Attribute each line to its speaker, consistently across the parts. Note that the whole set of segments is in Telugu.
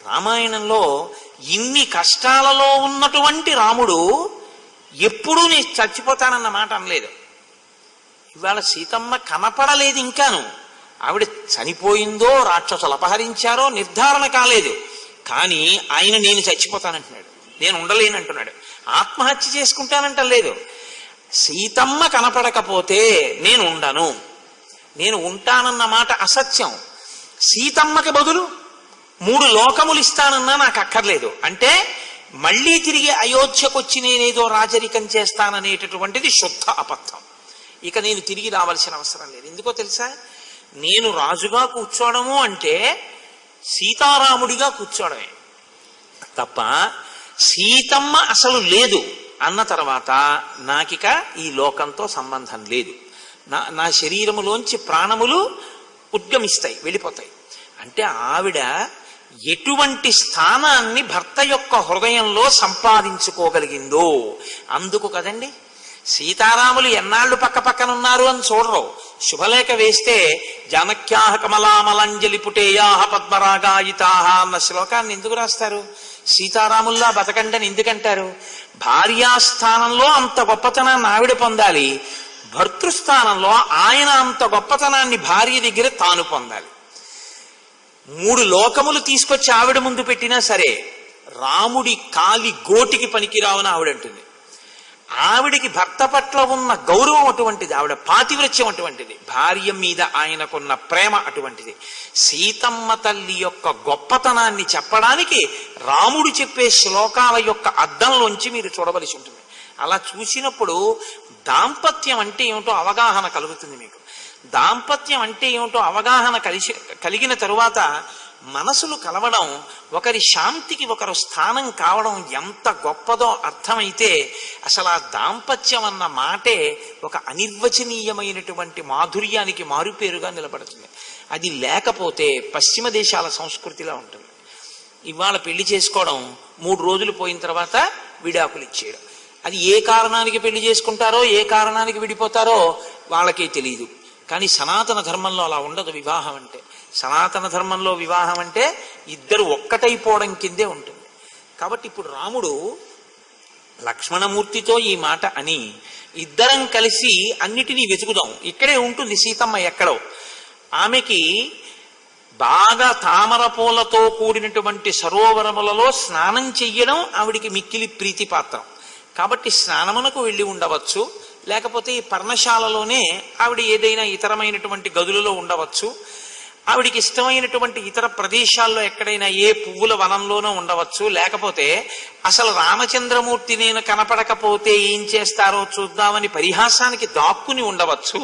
Speaker 1: రామాయణంలో ఇన్ని కష్టాలలో ఉన్నటువంటి రాముడు ఎప్పుడూ నేను చచ్చిపోతానన్న మాట అనలేదు. ఇవాళ సీతమ్మ కనపడలేదు ఇంకాను. ఆవిడ చనిపోయిందో రాక్షసులు అపహరించారో నిర్ధారణ కాలేదు. కానీ ఆయన నేను చచ్చిపోతానంటున్నాడు, నేను ఉండలేనంటున్నాడు. ఆత్మహత్య చేసుకుంటానంటలేదు. సీతమ్మ కనపడకపోతే నేను ఉండను, నేను ఉంటానన్న మాట అసత్యం. సీతమ్మకి బదులు 3 లోకములు ఇస్తానన్నా నాకు అక్కర్లేదు అంటే మళ్ళీ తిరిగి అయోధ్యకు వచ్చి నేనేదో రాజరికం చేస్తాననేటటువంటిది శుద్ధ అబద్ధం. ఇక నేను తిరిగి రావాల్సిన అవసరం లేదు. ఎందుకో తెలుసా, నేను రాజుగా కూర్చోవడము అంటే సీతారాముడిగా కూర్చోవడమే తప్ప సీతమ్మ అసలు లేదు అన్న తర్వాత నాకిక ఈ లోకంతో సంబంధం లేదు. నా శరీరములోంచి ప్రాణములు ఉద్గమిస్తాయి, వెళ్ళిపోతాయి. అంటే ఆవిడ ఎటువంటి స్థానాన్ని భర్త యొక్క హృదయంలో సంపాదించుకోగలిగిందో అందుకు కదండి. సీతారాములు ఎన్నాళ్ళు పక్క పక్కన ఉన్నారు అని చూడరు. శుభలేఖ వేస్తే జానక్యాహ కమలామలంజలి పుటేయాహ పద్మరాగాయితాహ అన్న శ్లోకాన్ని ఎందుకు రాస్తారు? సీతారాముల్లా బతకండని ఎందుకంటారు? భార్యాస్థానంలో అంత గొప్పతనాన్ని ఆవిడ పొందాలి, భర్తృస్థానంలో ఆయన అంత గొప్పతనాన్ని భార్య దగ్గర తాను పొందాలి. 3 లోకములు తీసుకొచ్చి ఆవిడ ముందు పెట్టినా సరే రాముడి కాలి గోటికి పనికిరావని ఆవిడంటుంది. ఆవిడికి భర్త పట్ల ఉన్న గౌరవం అటువంటిది, ఆవిడ పాతివ్రత్యం అటువంటిది, భార్య మీద ఆయనకున్న ప్రేమ అటువంటిది. సీతమ్మ తల్లి యొక్క గొప్పతనాన్ని చెప్పడానికి రాముడు చెప్పే శ్లోకాల యొక్క అద్దంలోంచి మీరు చూడవలసి ఉంటుంది. అలా చూసినప్పుడు దాంపత్యం అంటే ఏమిటో అవగాహన కలుగుతుంది మీకు. దాంపత్యం అంటే ఏమిటో అవగాహన కలిగిన తరువాత మనసులు కలవడం, ఒకరి శాంతికి ఒకరు స్థానం కావడం ఎంత గొప్పదో అర్థమైతే అసలు ఆ దాంపత్యం అన్న మాటే ఒక అనిర్వచనీయమైనటువంటి మాధుర్యానికి మారుపేరుగా నిలబడుతుంది. అది లేకపోతే పశ్చిమ దేశాల సంస్కృతిలా ఉంటుంది. ఇవాళ పెళ్లి చేసుకోవడం, 3 రోజులు పోయిన తర్వాత విడాకులు ఇచ్చేయడం. అది ఏ కారణానికి పెళ్లి చేసుకుంటారో ఏ కారణానికి విడిపోతారో వాళ్ళకే తెలియదు. కానీ సనాతన ధర్మంలో అలా ఉండదు. వివాహం అంటే, సనాతన ధర్మంలో వివాహం అంటే ఇద్దరు ఒక్కటైపోవడం కిందే ఉంటుంది. కాబట్టి ఇప్పుడు రాముడు లక్ష్మణమూర్తితో ఈ మాట అని ఇద్దరం కలిసి అన్నిటినీ వెతుకుదాం, ఇక్కడే ఉంటుంది సీతమ్మ ఎక్కడో. ఆమెకి బాగా తామర పూలతో కూడినటువంటి సరోవరములలో స్నానం చెయ్యడం ఆవిడికి మిక్కిలి ప్రీతిపాత్రం. కాబట్టి స్నానమునకు వెళ్ళి ఉండవచ్చు, లేకపోతే ఈ పర్ణశాలలోనే ఆవిడ ఏదైనా ఇతరమైనటువంటి గదులలో ఉండవచ్చు, ఆవిడికి ఇష్టమైనటువంటి ఇతర ప్రదేశాల్లో ఎక్కడైనా ఏ పువ్వుల వనంలోనో ఉండవచ్చు, లేకపోతే అసలు రామచంద్రమూర్తి నేను కనపడకపోతే ఏం చేస్తారో చూద్దామని పరిహాసానికి దాక్కుని ఉండవచ్చు.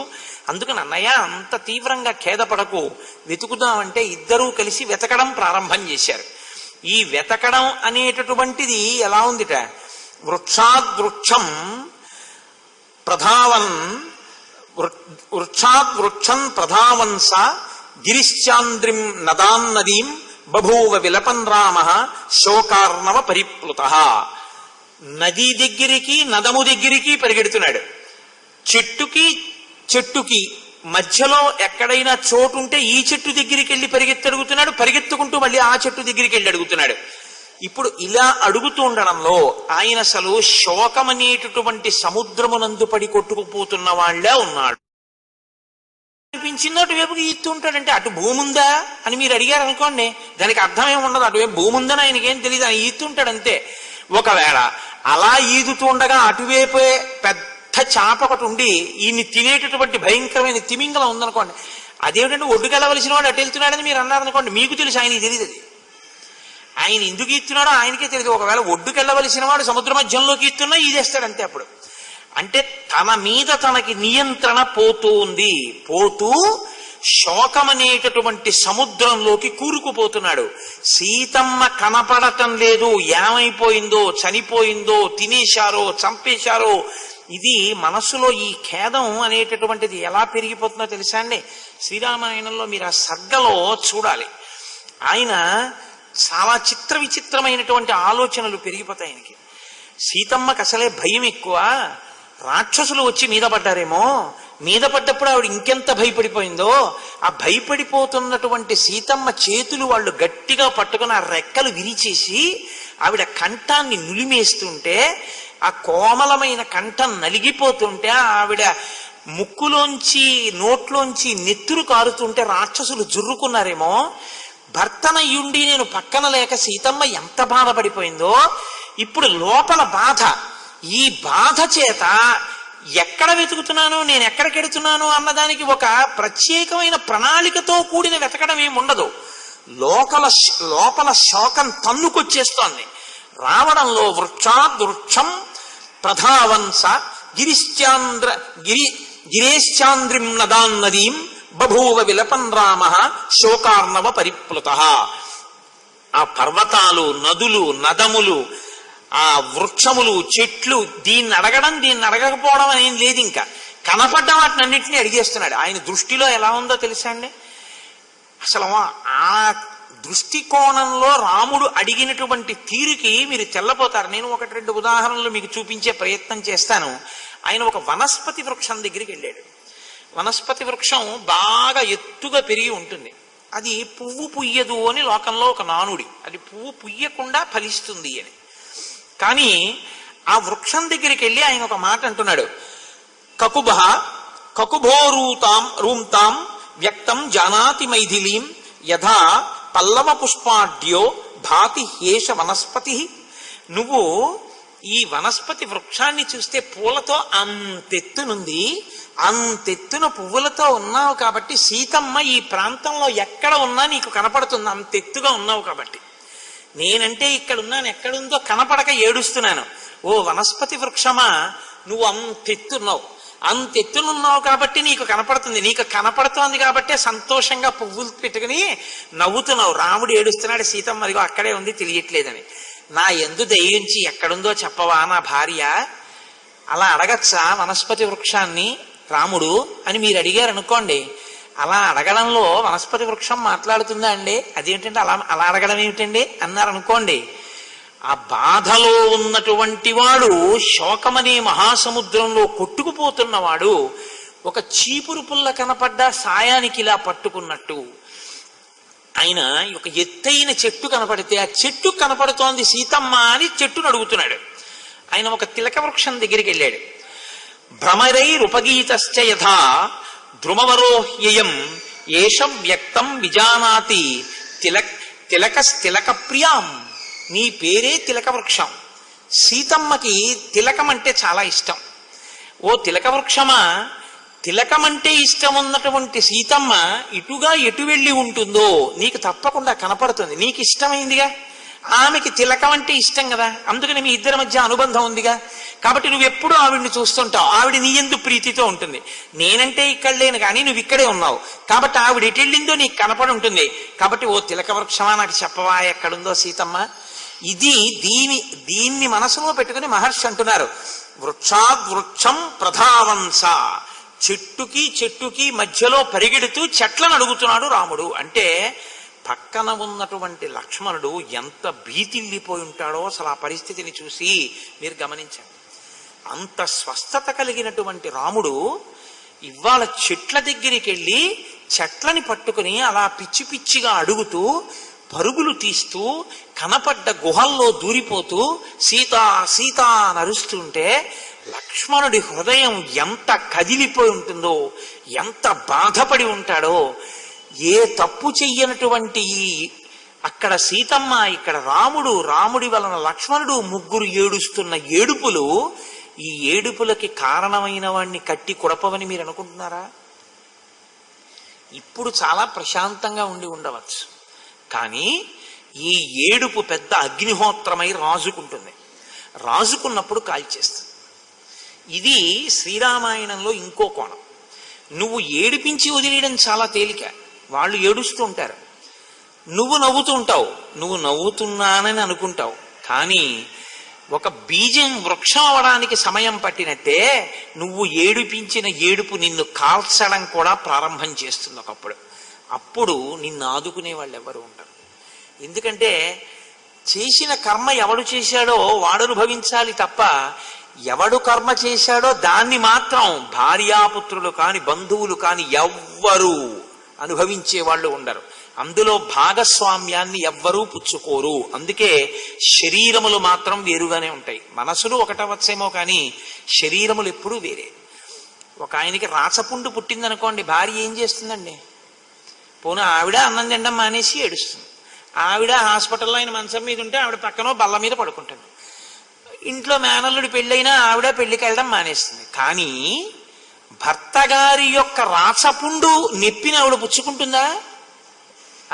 Speaker 1: అందుకని అన్నయ్య అంత తీవ్రంగా ఖేదపడకు, వెతుకుదామంటే ఇద్దరూ కలిసి వెతకడం ప్రారంభం చేశారు. ఈ వెతకడం అనేటటువంటిది ఎలా ఉందిట, వృక్షాద్వృక్షం ప్రధావన్ వృక్షాద్వృక్షం ప్రధావన్స గిరిశ్చాంద్రిం నదాన్నదీం బభూవ విలపన్ రామ శోకార్ణవ పరిప్లుత. నదీ దగ్గరికి నదము దగ్గరికి పరిగెడుతున్నాడు. చెట్టుకి మధ్యలో ఎక్కడైనా చోటు ఉంటే ఈ చెట్టు దగ్గరికి వెళ్ళి పరిగెత్తడుగుతున్నాడు, పరిగెత్తుకుంటూ మళ్ళీ ఆ చెట్టు దగ్గరికి వెళ్ళి అడుగుతున్నాడు. ఇప్పుడు ఇలా అడుగుతూ ఉండడంలో ఆయన అసలు శోకమనేటటువంటి సముద్రమునందు పడి కొట్టుకుపోతున్న వాళ్లే ఉన్నాడు అనిపించిందో. అటువైపుకి ఈత్తు ఉంటాడంటే అటు భూమి ఉందా అని మీరు అడిగారు అనుకోండి, దానికి అర్థం ఏమి ఉండదు. అటువైపు భూమి ఉందని ఆయనకేం తెలియదు, ఆయన ఈత్తుంటాడు అంతే. ఒకవేళ అలా ఈదుతూ ఉండగా అటువైపే పెద్ద చాప ఒకటి ఉండి ఈయన్ని తినేటటువంటి భయంకరమైన తిమింగలం ఉందనుకోండి, అదేమిటంటే ఒడ్డుకెళ్ళవలసిన వాడు అటు వెళ్తున్నాడని మీరు అన్నారనుకోండి, మీకు తెలుసు, ఆయనకి తెలియదు. అది ఆయన ఎందుకు ఈత్తున్నాడో ఆయనకే తెలియదు. ఒకవేళ ఒడ్డుకెళ్ళవలసిన వాడు సముద్ర మధ్యంలోకి ఈత్తున్నా ఈదేస్తాడు అంతే. అప్పుడు అంటే తన మీద తనకి నియంత్రణ పోతూ శోకమనేటటువంటి సముద్రంలోకి కూరుకుపోతున్నాడు. సీతమ్మ కనపడటం లేదు, ఏమైపోయిందో, చనిపోయిందో, తినేశారో, చంపేశారో. ఇది మనసులో ఈ ఖేదం అనేటటువంటిది ఎలా పెరిగిపోతుందో తెలుసా అండి. శ్రీరామాయణంలో మీరు ఆ సర్గలో చూడాలి, ఆయన చాలా విచిత్రమైనటువంటి ఆలోచనలు పెరిగిపోతాయి ఆయనకి. సీతమ్మకి అసలే భయం ఎక్కువ, రాక్షసులు వచ్చి మీద పడ్డారేమో, మీద పడ్డప్పుడు ఆవిడ ఇంకెంత భయపడిపోయిందో, ఆ భయపడిపోతున్నటువంటి సీతమ్మ చేతులు వాళ్ళు గట్టిగా పట్టుకుని ఆ రెక్కలు విరిచేసి ఆవిడ కంఠాన్ని నులిమేస్తుంటే, ఆ కోమలమైన కంఠం నలిగిపోతుంటే, ఆవిడ ముక్కులోంచి నోట్లోంచి నెత్తురు కారుతుంటే రాక్షసులు జుర్రుకున్నారేమో. భర్తనయ్యుండి నేను పక్కన లేక సీతమ్మ ఎంత బాధపడిపోయిందో. ఇప్పుడు లోపల బాధ, ఈ బాధ చేత ఎక్కడ వెతుకుతున్నాను, నేను ఎక్కడికెడుతున్నాను అన్నదానికి ఒక ప్రత్యేకమైన ప్రణాళికతో కూడిన వెతకడం ఏముండదు. లోపల శోకం తన్నుకొచ్చేస్తోంది. రావడంలో వృక్షం ప్రధావంస గిరేశ్చాంద్రిం నదాం నదీం బభూవ విలపన్ రామ శోకార్ణవ పరిప్లుత. ఆ పర్వతాలు, నదులు, నదములు, ఆ వృక్షములు, చెట్లు దీన్ని అడగడం దీన్ని అడగకపోవడం అనేది లేదు. ఇంకా కనపడ్డ వాటిని అన్నింటినీ అడిగేస్తున్నాడు. ఆయన దృష్టిలో ఎలా ఉందో తెలుసా అండి? అసలు ఆ దృష్టికోణంలో రాముడు అడిగినటువంటి తీరుకి మీరు తెల్లపోతారు. నేను ఒకటి రెండు ఉదాహరణలు మీకు చూపించే ప్రయత్నం చేస్తాను. ఆయన ఒక వనస్పతి వృక్షం దగ్గరికి వెళ్ళాడు. వనస్పతి వృక్షం బాగా ఎత్తుగా పెరిగి ఉంటుంది. అది పువ్వు పుయ్యదు అని లోకంలో ఒక నానుడి. అది పువ్వు పుయ్యకుండా ఫలిస్తుంది అని. కానీ ఆ వృక్షం దగ్గరికి వెళ్ళి ఆయన ఒక మాట అంటున్నాడు. కకుభోరూతాం వ్యక్తం జానాతి మైథిలీం యథా పల్లవ పుష్పాఢ్యో భాతి హేష వనస్పతి. నువ్వు ఈ వనస్పతి వృక్షాన్ని చూస్తే పూలతో అంతెత్తునుంది, అంతెత్తున పువ్వులతో ఉన్నావు కాబట్టి సీతమ్మ ఈ ప్రాంతంలో ఎక్కడ ఉన్నా నీకు కనపడుతుంది, అంతెత్తుగా ఉన్నావు కాబట్టి. నేనంటే ఇక్కడ ఉన్నాను, ఎక్కడుందో కనపడక ఏడుస్తున్నాను. ఓ వనస్పతి వృక్షమా, నువ్వు అంతెత్తునున్నావు కాబట్టి నీకు కనపడుతుంది. నీకు కనపడుతోంది కాబట్టే సంతోషంగా పువ్వులు పెట్టుకుని నవ్వుతున్నావు. రాముడు ఏడుస్తున్నాడు, సీతమ్మ అదిగో అక్కడే ఉంది తెలియట్లేదని. నా యందు దయించి ఎక్కడుందో చెప్పవా నా భార్య? అలా అడగచ్చా వనస్పతి వృక్షాన్ని రాముడు అని మీరు అడిగారు అనుకోండి. అలా అడగడంలో వనస్పతి వృక్షం మాట్లాడుతుందా అండి? అదేంటంటే అలా అడగడం ఏమిటండి అన్నారనుకోండి. ఆ బాధలో ఉన్నటువంటి వాడు, శోకమనే మహాసముద్రంలో కొట్టుకుపోతున్నవాడు ఒక చీపురు పుల్ల కనపడ్డా సాయానికి ఇలా పట్టుకున్నట్టు ఆయన ఒక ఎత్తైన చెట్టు కనపడితే ఆ చెట్టు కనపడుతోంది సీతమ్మ అని చెట్టును అడుగుతున్నాడు. ఆయన ఒక తిలక వృక్షం దగ్గరికి వెళ్ళాడు. భ్రమరైరుపగీతశ్చ యథా ద్రుమవరోహ్యయం ఏషం వ్యక్తం విజానాతి తిలక ప్రియాం. నీ పేరే తిలక వృక్షం. సీతమ్మకి తిలకం అంటే చాలా ఇష్టం. ఓ తిలక వృక్షమా, తిలకం అంటే ఇష్టం ఉన్నటువంటి సీతమ్మ ఇటుగా ఎటు వెళ్ళి ఉంటుందో నీకు తప్పకుండా కనపడుతుంది. నీకు ఇష్టమైందిగా, ఆమెకి తిలకం అంటే ఇష్టం కదా, అందుకని మీ ఇద్దరి మధ్య అనుబంధం ఉందిగా. కాబట్టి నువ్వు ఎప్పుడు ఆవిడ్ని చూస్తుంటావు. ఆవిడ నీ యందు ప్రీతితో ఉంటుంది. నేనంటే ఇక్కడ లేను కానీ నువ్వు ఇక్కడే ఉన్నావు కాబట్టి ఆవిడ ఎటు వెళ్ళిందో నీకు కనపడి ఉంటుంది. కాబట్టి ఓ తిలక వృక్షమా నాకు చెప్పవా ఎక్కడుందో సీతమ్మ. దీన్ని మనసులో పెట్టుకుని మహర్షి అంటున్నారు, వృక్షాద్వృక్షం ప్రధావంస. చెట్టుకి మధ్యలో పరిగెడుతూ చెట్లను అడుగుతున్నాడు రాముడు. అంటే పక్కన ఉన్నటువంటి లక్ష్మణుడు ఎంత భీతిల్లిపోయి ఉంటాడో అసలు ఆ పరిస్థితిని చూసి మీరు గమనించండి. అంత స్వస్థత కలిగినటువంటి రాముడు ఇవాళ చెట్ల దగ్గరికి వెళ్ళి చెట్లని పట్టుకుని అలా పిచ్చి పిచ్చిగా అడుగుతూ పరుగులు తీస్తూ కనపడ్డ గుహల్లో దూరిపోతూ సీతా సీతా అని అరుస్తుంటే లక్ష్మణుడి హృదయం ఎంత కదిలిపోయి ఉంటుందో, ఎంత బాధపడి ఉంటాడో. ఏ తప్పు చెయ్యనటువంటి అక్కడ సీతమ్మ, ఇక్కడ రాముడు, రాముడి వలన లక్ష్మణుడు, ముగ్గురు ఏడుస్తున్న ఏడుపులు, ఈ ఏడుపులకి కారణమైన వాడిని కట్టి కుడపవని మీరు అనుకుంటున్నారా? ఇప్పుడు చాలా ప్రశాంతంగా ఉండి ఉండవచ్చు, కానీ ఈ ఏడుపు పెద్ద అగ్నిహోత్రమై రాజుకుంటుంది. రాజుకున్నప్పుడు కాల్చేస్తుంది. ఇది శ్రీరామాయణంలో ఇంకో కోణం. నువ్వు ఏడిపించి వదిలేయడం చాలా తేలిక. వాళ్ళు ఏడుస్తూ ఉంటారు, నువ్వు నవ్వుతూ ఉంటావు. నువ్వు నవ్వుతున్నానని అనుకుంటావు, కానీ ఒక బీజం వృక్షం అవడానికి సమయం పట్టినట్టే నువ్వు ఏడిపించిన ఏడుపు నిన్ను కాల్చడం కూడా ప్రారంభం చేస్తుంది ఒకప్పుడు. అప్పుడు నిన్ను ఆదుకునే వాళ్ళు ఎవరు ఉండరు. ఎందుకంటే చేసిన కర్మ ఎవడు చేశాడో వాడు అనుభవించాలి తప్ప ఎవడు కర్మ చేశాడో దాన్ని మాత్రం భార్యాపుత్రులు కాని బంధువులు కాని ఎవ్వరూ అనుభవించే వాళ్ళు ఉండరు. అందులో భాగస్వామ్యాన్ని ఎవ్వరూ పుచ్చుకోరు. అందుకే శరీరములు మాత్రం వేరుగానే ఉంటాయి. మనసులు ఒకటవచ్చేమో కానీ శరీరములు ఎప్పుడూ వేరే. ఒక ఆయనకి రాచపుండు పుట్టిందనుకోండి, భార్య ఏం చేస్తుందండి? పోనీ ఆవిడ అన్నం తినడం మానేసి ఏడుస్తుంది. ఆవిడ హాస్పిటల్లో ఆయన మంచం మీద ఉంటే ఆవిడ పక్కనో బల్ల మీద పడుకుంటుంది. ఇంట్లో మేనల్లుడి పెళ్ళైనా ఆవిడ పెళ్లికి వెళ్ళడం మానేస్తుంది. కానీ భర్త గారి యొక్క రాచపుండు నెప్పిని ఆవిడ పుచ్చుకుంటుందా?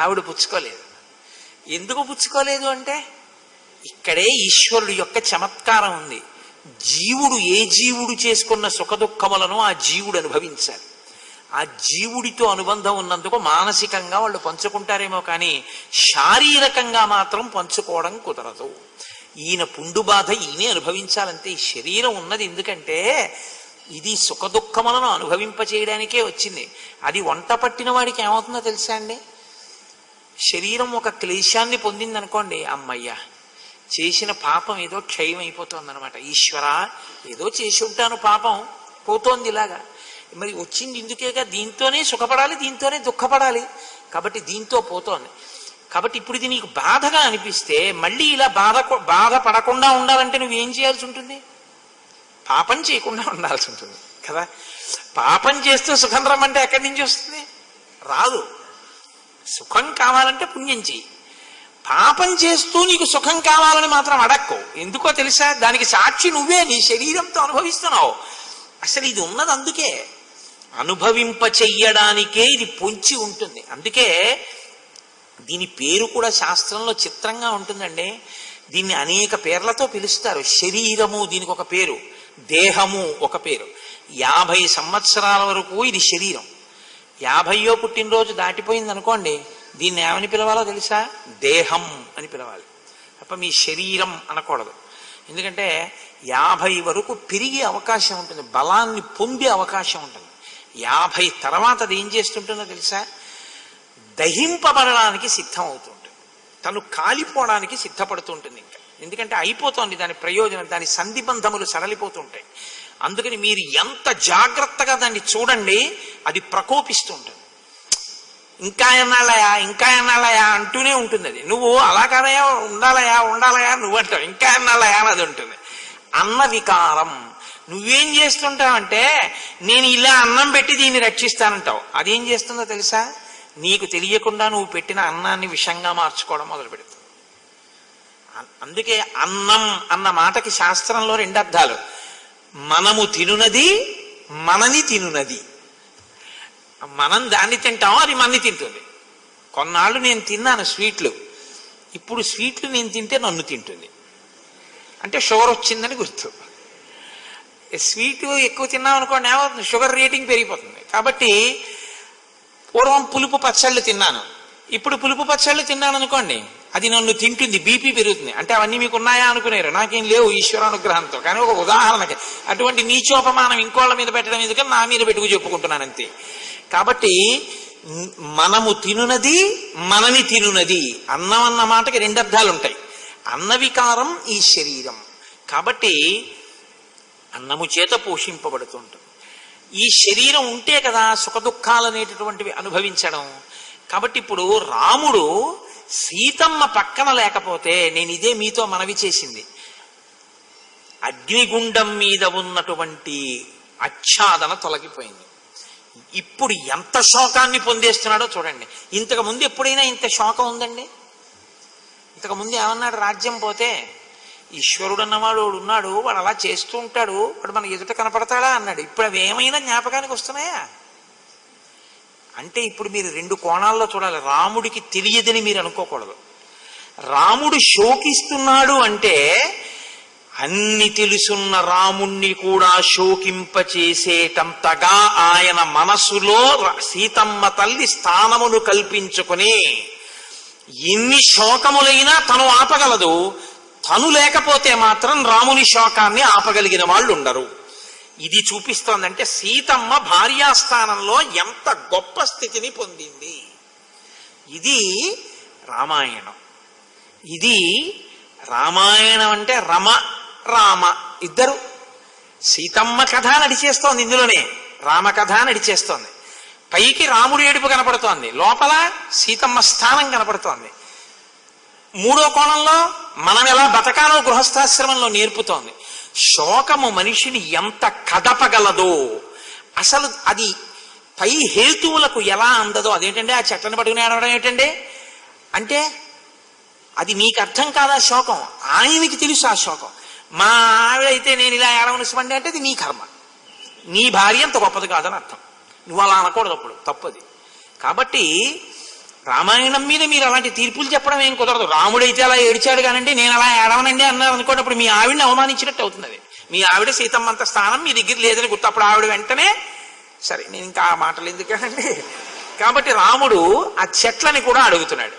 Speaker 1: ఆవిడ పుచ్చుకోలేదు. ఎందుకు పుచ్చుకోలేదు అంటే ఇక్కడే ఈశ్వరుడు యొక్క చమత్కారం ఉంది. జీవుడు ఏ జీవుడు చేసుకున్న సుఖదుఖములను ఆ జీవుడు అనుభవించాలి. ఆ జీవుడితో అనుబంధం ఉన్నందుకు మానసికంగా వాళ్ళు పంచుకుంటారేమో కానీ శారీరకంగా మాత్రం పంచుకోవడం కుదరదు. ఈయన పుండు బాధ ఈయనే అనుభవించాలంటే ఈ శరీరం ఉన్నది ఎందుకంటే ఇది సుఖదుఖములను అనుభవింపచేయడానికే వచ్చింది. అది వంట పట్టిన వాడికి ఏమవుతుందో తెలుసా అండి? శరీరం ఒక క్లేశాన్ని పొందిందనుకోండి, అమ్మయ్య చేసిన పాపం ఏదో క్షయం అయిపోతుంది అనమాట. ఈశ్వరా ఏదో చేసి ఉంటాను, పాపం పోతోంది ఇలాగా. మరి వచ్చింది ఇందుకేగా, దీంతోనే సుఖపడాలి, దీంతోనే దుఃఖపడాలి, కాబట్టి దీంతో పోతోంది. కాబట్టి ఇప్పుడు ఇది నీకు బాధగా అనిపిస్తే మళ్ళీ ఇలా బాధపడకుండా ఉండాలంటే నువ్వేం చేయాల్సి ఉంటుంది? పాపం చేయకుండా ఉండాల్సి ఉంటుంది కదా. పాపం చేస్తూ సుఖం రమ్మంటే ఎక్కడి నుంచి వస్తుంది? రాదు. సుఖం కావాలంటే పుణ్యం చెయ్యి. పాపం చేస్తూ నీకు సుఖం కావాలని మాత్రం అడక్కో. ఎందుకో తెలుసా? దానికి సాక్షి నువ్వే, నీ శరీరంతో అనుభవిస్తున్నావు. అసలు ఇది ఉన్నది అందుకే, అనుభవింప చెయ్యడానికే ఇది పొంచి ఉంటుంది. అందుకే దీని పేరు కూడా శాస్త్రంలో చిత్రంగా ఉంటుందండి. దీన్ని అనేక పేర్లతో పిలుస్తారు. శరీరము దీనికి ఒక పేరు, దేహము ఒక పేరు. 50 సంవత్సరాల వరకు ఇది శరీరం. 50వ పుట్టినరోజు దాటిపోయింది అనుకోండి, దీన్ని ఏమని పిలవాలో తెలుసా? దేహం అని పిలవాలి తప్ప మీ శరీరం అనకూడదు. ఎందుకంటే 50 వరకు పెరిగే అవకాశం ఉంటుంది, బలాన్ని పొందే అవకాశం ఉంటుంది. 50 తర్వాత అది ఏం చేస్తుంటుందో తెలుసా? దహింపబడడానికి సిద్ధం అవుతుంటుంది, తను కాలిపోవడానికి సిద్ధపడుతూ ఉంటుంది. ఇంకా ఎందుకంటే అయిపోతుంది దాని ప్రయోజనం, దాని సంధిబంధములు సడలిపోతుంటాయి. అందుకని మీరు ఎంత జాగ్రత్తగా దాన్ని చూడండి, అది ప్రకోపిస్తూ ఉంటుంది. ఇంకా ఎన్నాళ్ళయా, ఇంకా ఎన్నాళ్ళయా అంటూనే ఉంటుంది అది. నువ్వు అలా కాదయా, ఉండాలయా నువ్వు అంటావు, ఇంకా ఎన్నాళ్ళయా అని అది ఉంటుంది. అన్న వికారం. నువ్వేం చేస్తుంటావంటే నేను ఇలా అన్నం పెట్టి దీన్ని రక్షిస్తానంటావు. అదేం చేస్తుందో తెలుసా? నీకు తెలియకుండా నువ్వు పెట్టిన అన్నాన్ని విషంగా మార్చుకోవడం మొదలు పెడుతుంది. అందుకే అన్నం అన్న మాటకి శాస్త్రంలో 2 అర్థాలు. మనము తినునది, మనని తినునది. మనం దాన్ని తింటాం, అది మనని తింటుంది. కొన్నాళ్ళు నేను తిన్నాను స్వీట్లు, ఇప్పుడు స్వీట్లు నేను తింటే నన్ను తింటుంది. అంటే షుగర్ వచ్చిందని గుర్తు. స్వీటు ఎక్కువ తిన్నాం అనుకోండి ఏమవుతుంది? షుగర్ రేటింగ్ పెరిగిపోతుంది. కాబట్టి పూర్వం పులుపు పచ్చళ్ళు తిన్నాను, ఇప్పుడు పులుపు పచ్చళ్ళు తిన్నాను అనుకోండి, అది నన్ను తింటుంది, బీపీ పెరుగుతుంది. అంటే అవన్నీ మీకు ఉన్నాయా అనుకునేరు, నాకేం లేవు ఈశ్వరానుగ్రహంతో. కానీ ఒక ఉదాహరణకి అటువంటి నీచోపమానం ఇంకోళ్ళ మీద పెట్టడం ఎందుకని నా మీద పెట్టుకు చెప్పుకుంటున్నాను అంతే. కాబట్టి మనము తినునది, మనని తినునది. అన్నం అన్న మాటకి 2 అర్థాలు ఉంటాయి. అన్న వికారం ఈ శరీరం. కాబట్టి అన్నము చేత పోషింపబడుతుంటుంది. ఈ శరీరం ఉంటే కదా సుఖదుఖాలు అనేటటువంటివి అనుభవించడం. కాబట్టి ఇప్పుడు రాముడు సీతమ్మ పక్కన లేకపోతే, నేను ఇదే మీతో మనవి చేసింది, అగ్నిగుండం మీద ఉన్నటువంటి ఆచ్ఛాదన తొలగిపోయింది. ఇప్పుడు ఎంత శోకాన్ని పొందేస్తున్నాడో చూడండి. ఇంతకు ముందు ఎప్పుడైనా ఇంత శోకం ఉందండి? ఇంతకు ముందు ఏమన్నాడు? రాజ్యం పోతే ఈశ్వరుడు అన్నవాడు ఉన్నాడు, వాడు అలా చేస్తూ ఉంటాడు, వాడు మన ఎదుట కనపడతాడా అన్నాడు. ఇప్పుడు అవి ఏమైనా జ్ఞాపకానికి వస్తున్నాయా? అంటే ఇప్పుడు మీరు 2 కోణాల్లో చూడాలి. రాముడికి తెలియదని మీరు అనుకోకూడదు. రాముడు శోకిస్తున్నాడు అంటే అన్ని తెలుసున్న రాముణ్ణి కూడా శోకింపచేసేటంతగా ఆయన మనసులో సీతమ్మ తల్లి స్థానమును కల్పించుకుని ఎన్ని శోకములైనా తను ఆపగలదు. తను లేకపోతే మాత్రం రాముని శోకాన్ని ఆపగలిగిన వాళ్ళు ఉండరు. ఇది చూపిస్తోందంటే సీతమ్మ భార్యాస్థానంలో ఎంత గొప్ప స్థితిని పొందింది. ఇది రామాయణం. ఇది రామాయణం అంటే రమ రామ ఇద్దరు సీతమ్మ కథ నడిచేస్తోంది, ఇందులోనే రామకథ నడిచేస్తోంది. పైకి రాముడి ఏడుపు కనపడుతోంది, లోపల సీతమ్మ స్థానం కనపడుతోంది. మూడో కోణంలో మనం ఎలా బతకాలో గృహస్థాశ్రమంలో నేర్పుతోంది. శోకము మనిషిని ఎంత కదపగలదో, అసలు అది పై హేతువులకు ఎలా అందదో. అదేంటంటే ఆ చెట్లను పట్టుకుని ఏడవడం ఏంటంటే, అంటే అది నీకు అర్థం కాదా శోకం, ఆయనకి తెలుసు ఆ శోకం. మా ఆవిడైతే నేను ఇలా ఏడవనిసమండి అంటే అది నీ కర్మ, నీ భార్య అంత గొప్పది కాదని అర్థం. నువ్వు అలా అనకూడదు, అప్పుడు తప్పది. కాబట్టి రామాయణం మీద మీరు అలాంటి తీర్పులు చెప్పడం ఏం కుదరదు. రాముడైతే అలా ఏడిచాడు కానండి, నేను అలా ఏడవనండి అన్నారు అనుకోండి, అప్పుడు మీ ఆవిడని అవమానించినట్టు అవుతుంది. మీ ఆవిడ సీతమ్మంత స్థానం మీ దగ్గర లేదని గుర్తు. అప్పుడు ఆవిడ వెంటనే సరే నేను ఇంకా ఆ మాటలు ఎందుకండి. కాబట్టి రాముడు ఆ చెట్లని కూడా అడుగుతున్నాడు.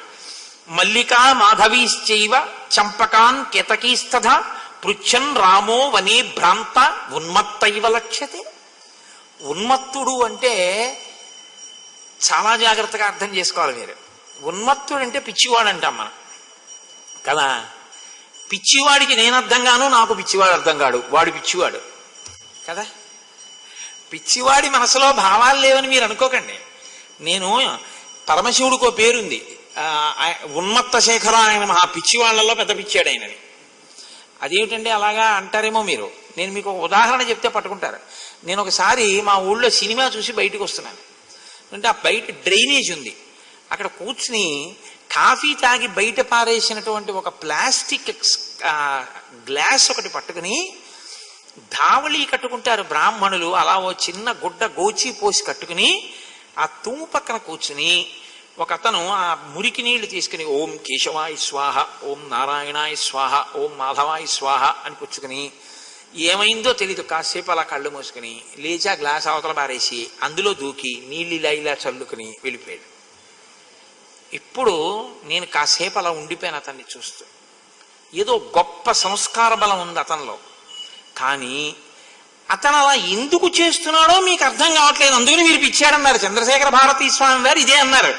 Speaker 1: మల్లికా మాధవీశ్చైవ చంపకాన్ కేతకీస్తథ పృచ్ఛన్ రామో వనే భ్రాంత ఉన్మత్తైవ లక్ష్యతే. ఉన్మత్తుడు అంటే చాలా జాగ్రత్తగా అర్థం చేసుకోవాలి మీరు. ఉన్మత్తుడు అంటే పిచ్చివాడు అంటాం మనం కదా. పిచ్చివాడికి నేను అర్థం గాను, నాకు పిచ్చివాడు అర్థం కాడు, వాడు పిచ్చివాడు కదా. పిచ్చివాడి మనసులో భావాలు లేవని మీరు అనుకోకండి. నేను పరమశివుడికో పేరుంది, ఉన్మత్త శేఖర. ఆయన మహా పిచ్చివాళ్లలో పెద్ద పిచ్చాడు ఆయనని. అదేమిటండి అలాగా అంటారేమో మీరు. నేను మీకు ఒక ఉదాహరణ చెప్తే పట్టుకుంటారు. నేను ఒకసారి మా ఊళ్ళో సినిమా చూసి బయటకు వస్తున్నాను. అంటే ఆ బయట డ్రైనేజ్ ఉంది, అక్కడ కూర్చుని కాఫీ తాగి బయట పారేసినటువంటి ఒక ప్లాస్టిక్ గ్లాస్ ఒకటి పట్టుకుని ధావళి కట్టుకుంటారు బ్రాహ్మణులు. అలా ఓ చిన్న గుడ్డ గోచి పోసి కట్టుకుని ఆ తూము పక్కన కూర్చుని ఒక అతను ఆ మురికి నీళ్లు తీసుకుని ఓం కేశవాయ స్వాహ, ఓం నారాయణాయ స్వాహ, ఓం మాధవాయ స్వాహ అని పుచ్చుకుని ఏమైందో తెలీదు కాసేపు అలా కళ్ళు మూసుకుని లేచి ఆ గ్లాస్ అవతల పారేసి అందులో దూకి నీళ్ళు ఇలా ఇలా చల్లుకుని వెళ్ళిపోయాడు. ఇప్పుడు నేను కాసేపు అలా ఉండిపోయాను అతన్ని చూస్తూ. ఏదో గొప్ప సంస్కార బలం ఉంది అతనిలో, కానీ అతను అలా ఎందుకు చేస్తున్నాడో మీకు అర్థం కావట్లేదు. అందుకని మీరు పిచ్చాడన్నారు. చంద్రశేఖర భారతీ స్వామి గారు ఇదే అన్నారు.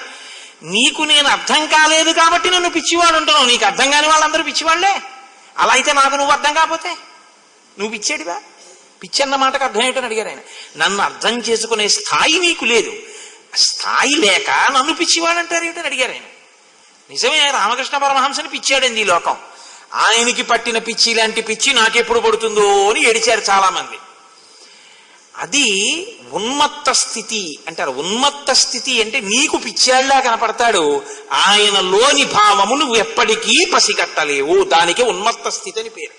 Speaker 1: నీకు నేను అర్థం కాలేదు కాబట్టి నన్ను పిచ్చివాడు అంటున్నావు, నీకు అర్థం కాని వాళ్ళందరూ పిచ్చివాళ్లే. అలా అయితే నాకు నువ్వు అర్థం కాకపోతే నువ్వు పిచ్చేడివా? పిచ్చి అన్న మాటకు అర్థం ఏమిటని అడిగారు ఆయన. నన్ను అర్థం చేసుకునే స్థాయి నీకు లేదు, స్థాయి లేక నన్ను పిచ్చివాడు అంటారు ఏమిటని అడిగారు ఆయన. నిజమే, రామకృష్ణ పరమహంసని పిచ్చాడండి ఈ లోకం. ఆయనకి పట్టిన పిచ్చి లాంటి పిచ్చి నాకెప్పుడు పడుతుందో అని ఏడిచారు చాలా మంది. అది ఉన్మత్త స్థితి అంటారు. ఉన్మత్త స్థితి అంటే నీకు పిచ్చాళ్లా కనపడతాడు, ఆయనలోని భావము నువ్వు ఎప్పటికీ పసిగట్టలేవు. దానికి ఉన్మత్త స్థితి అని పేరు.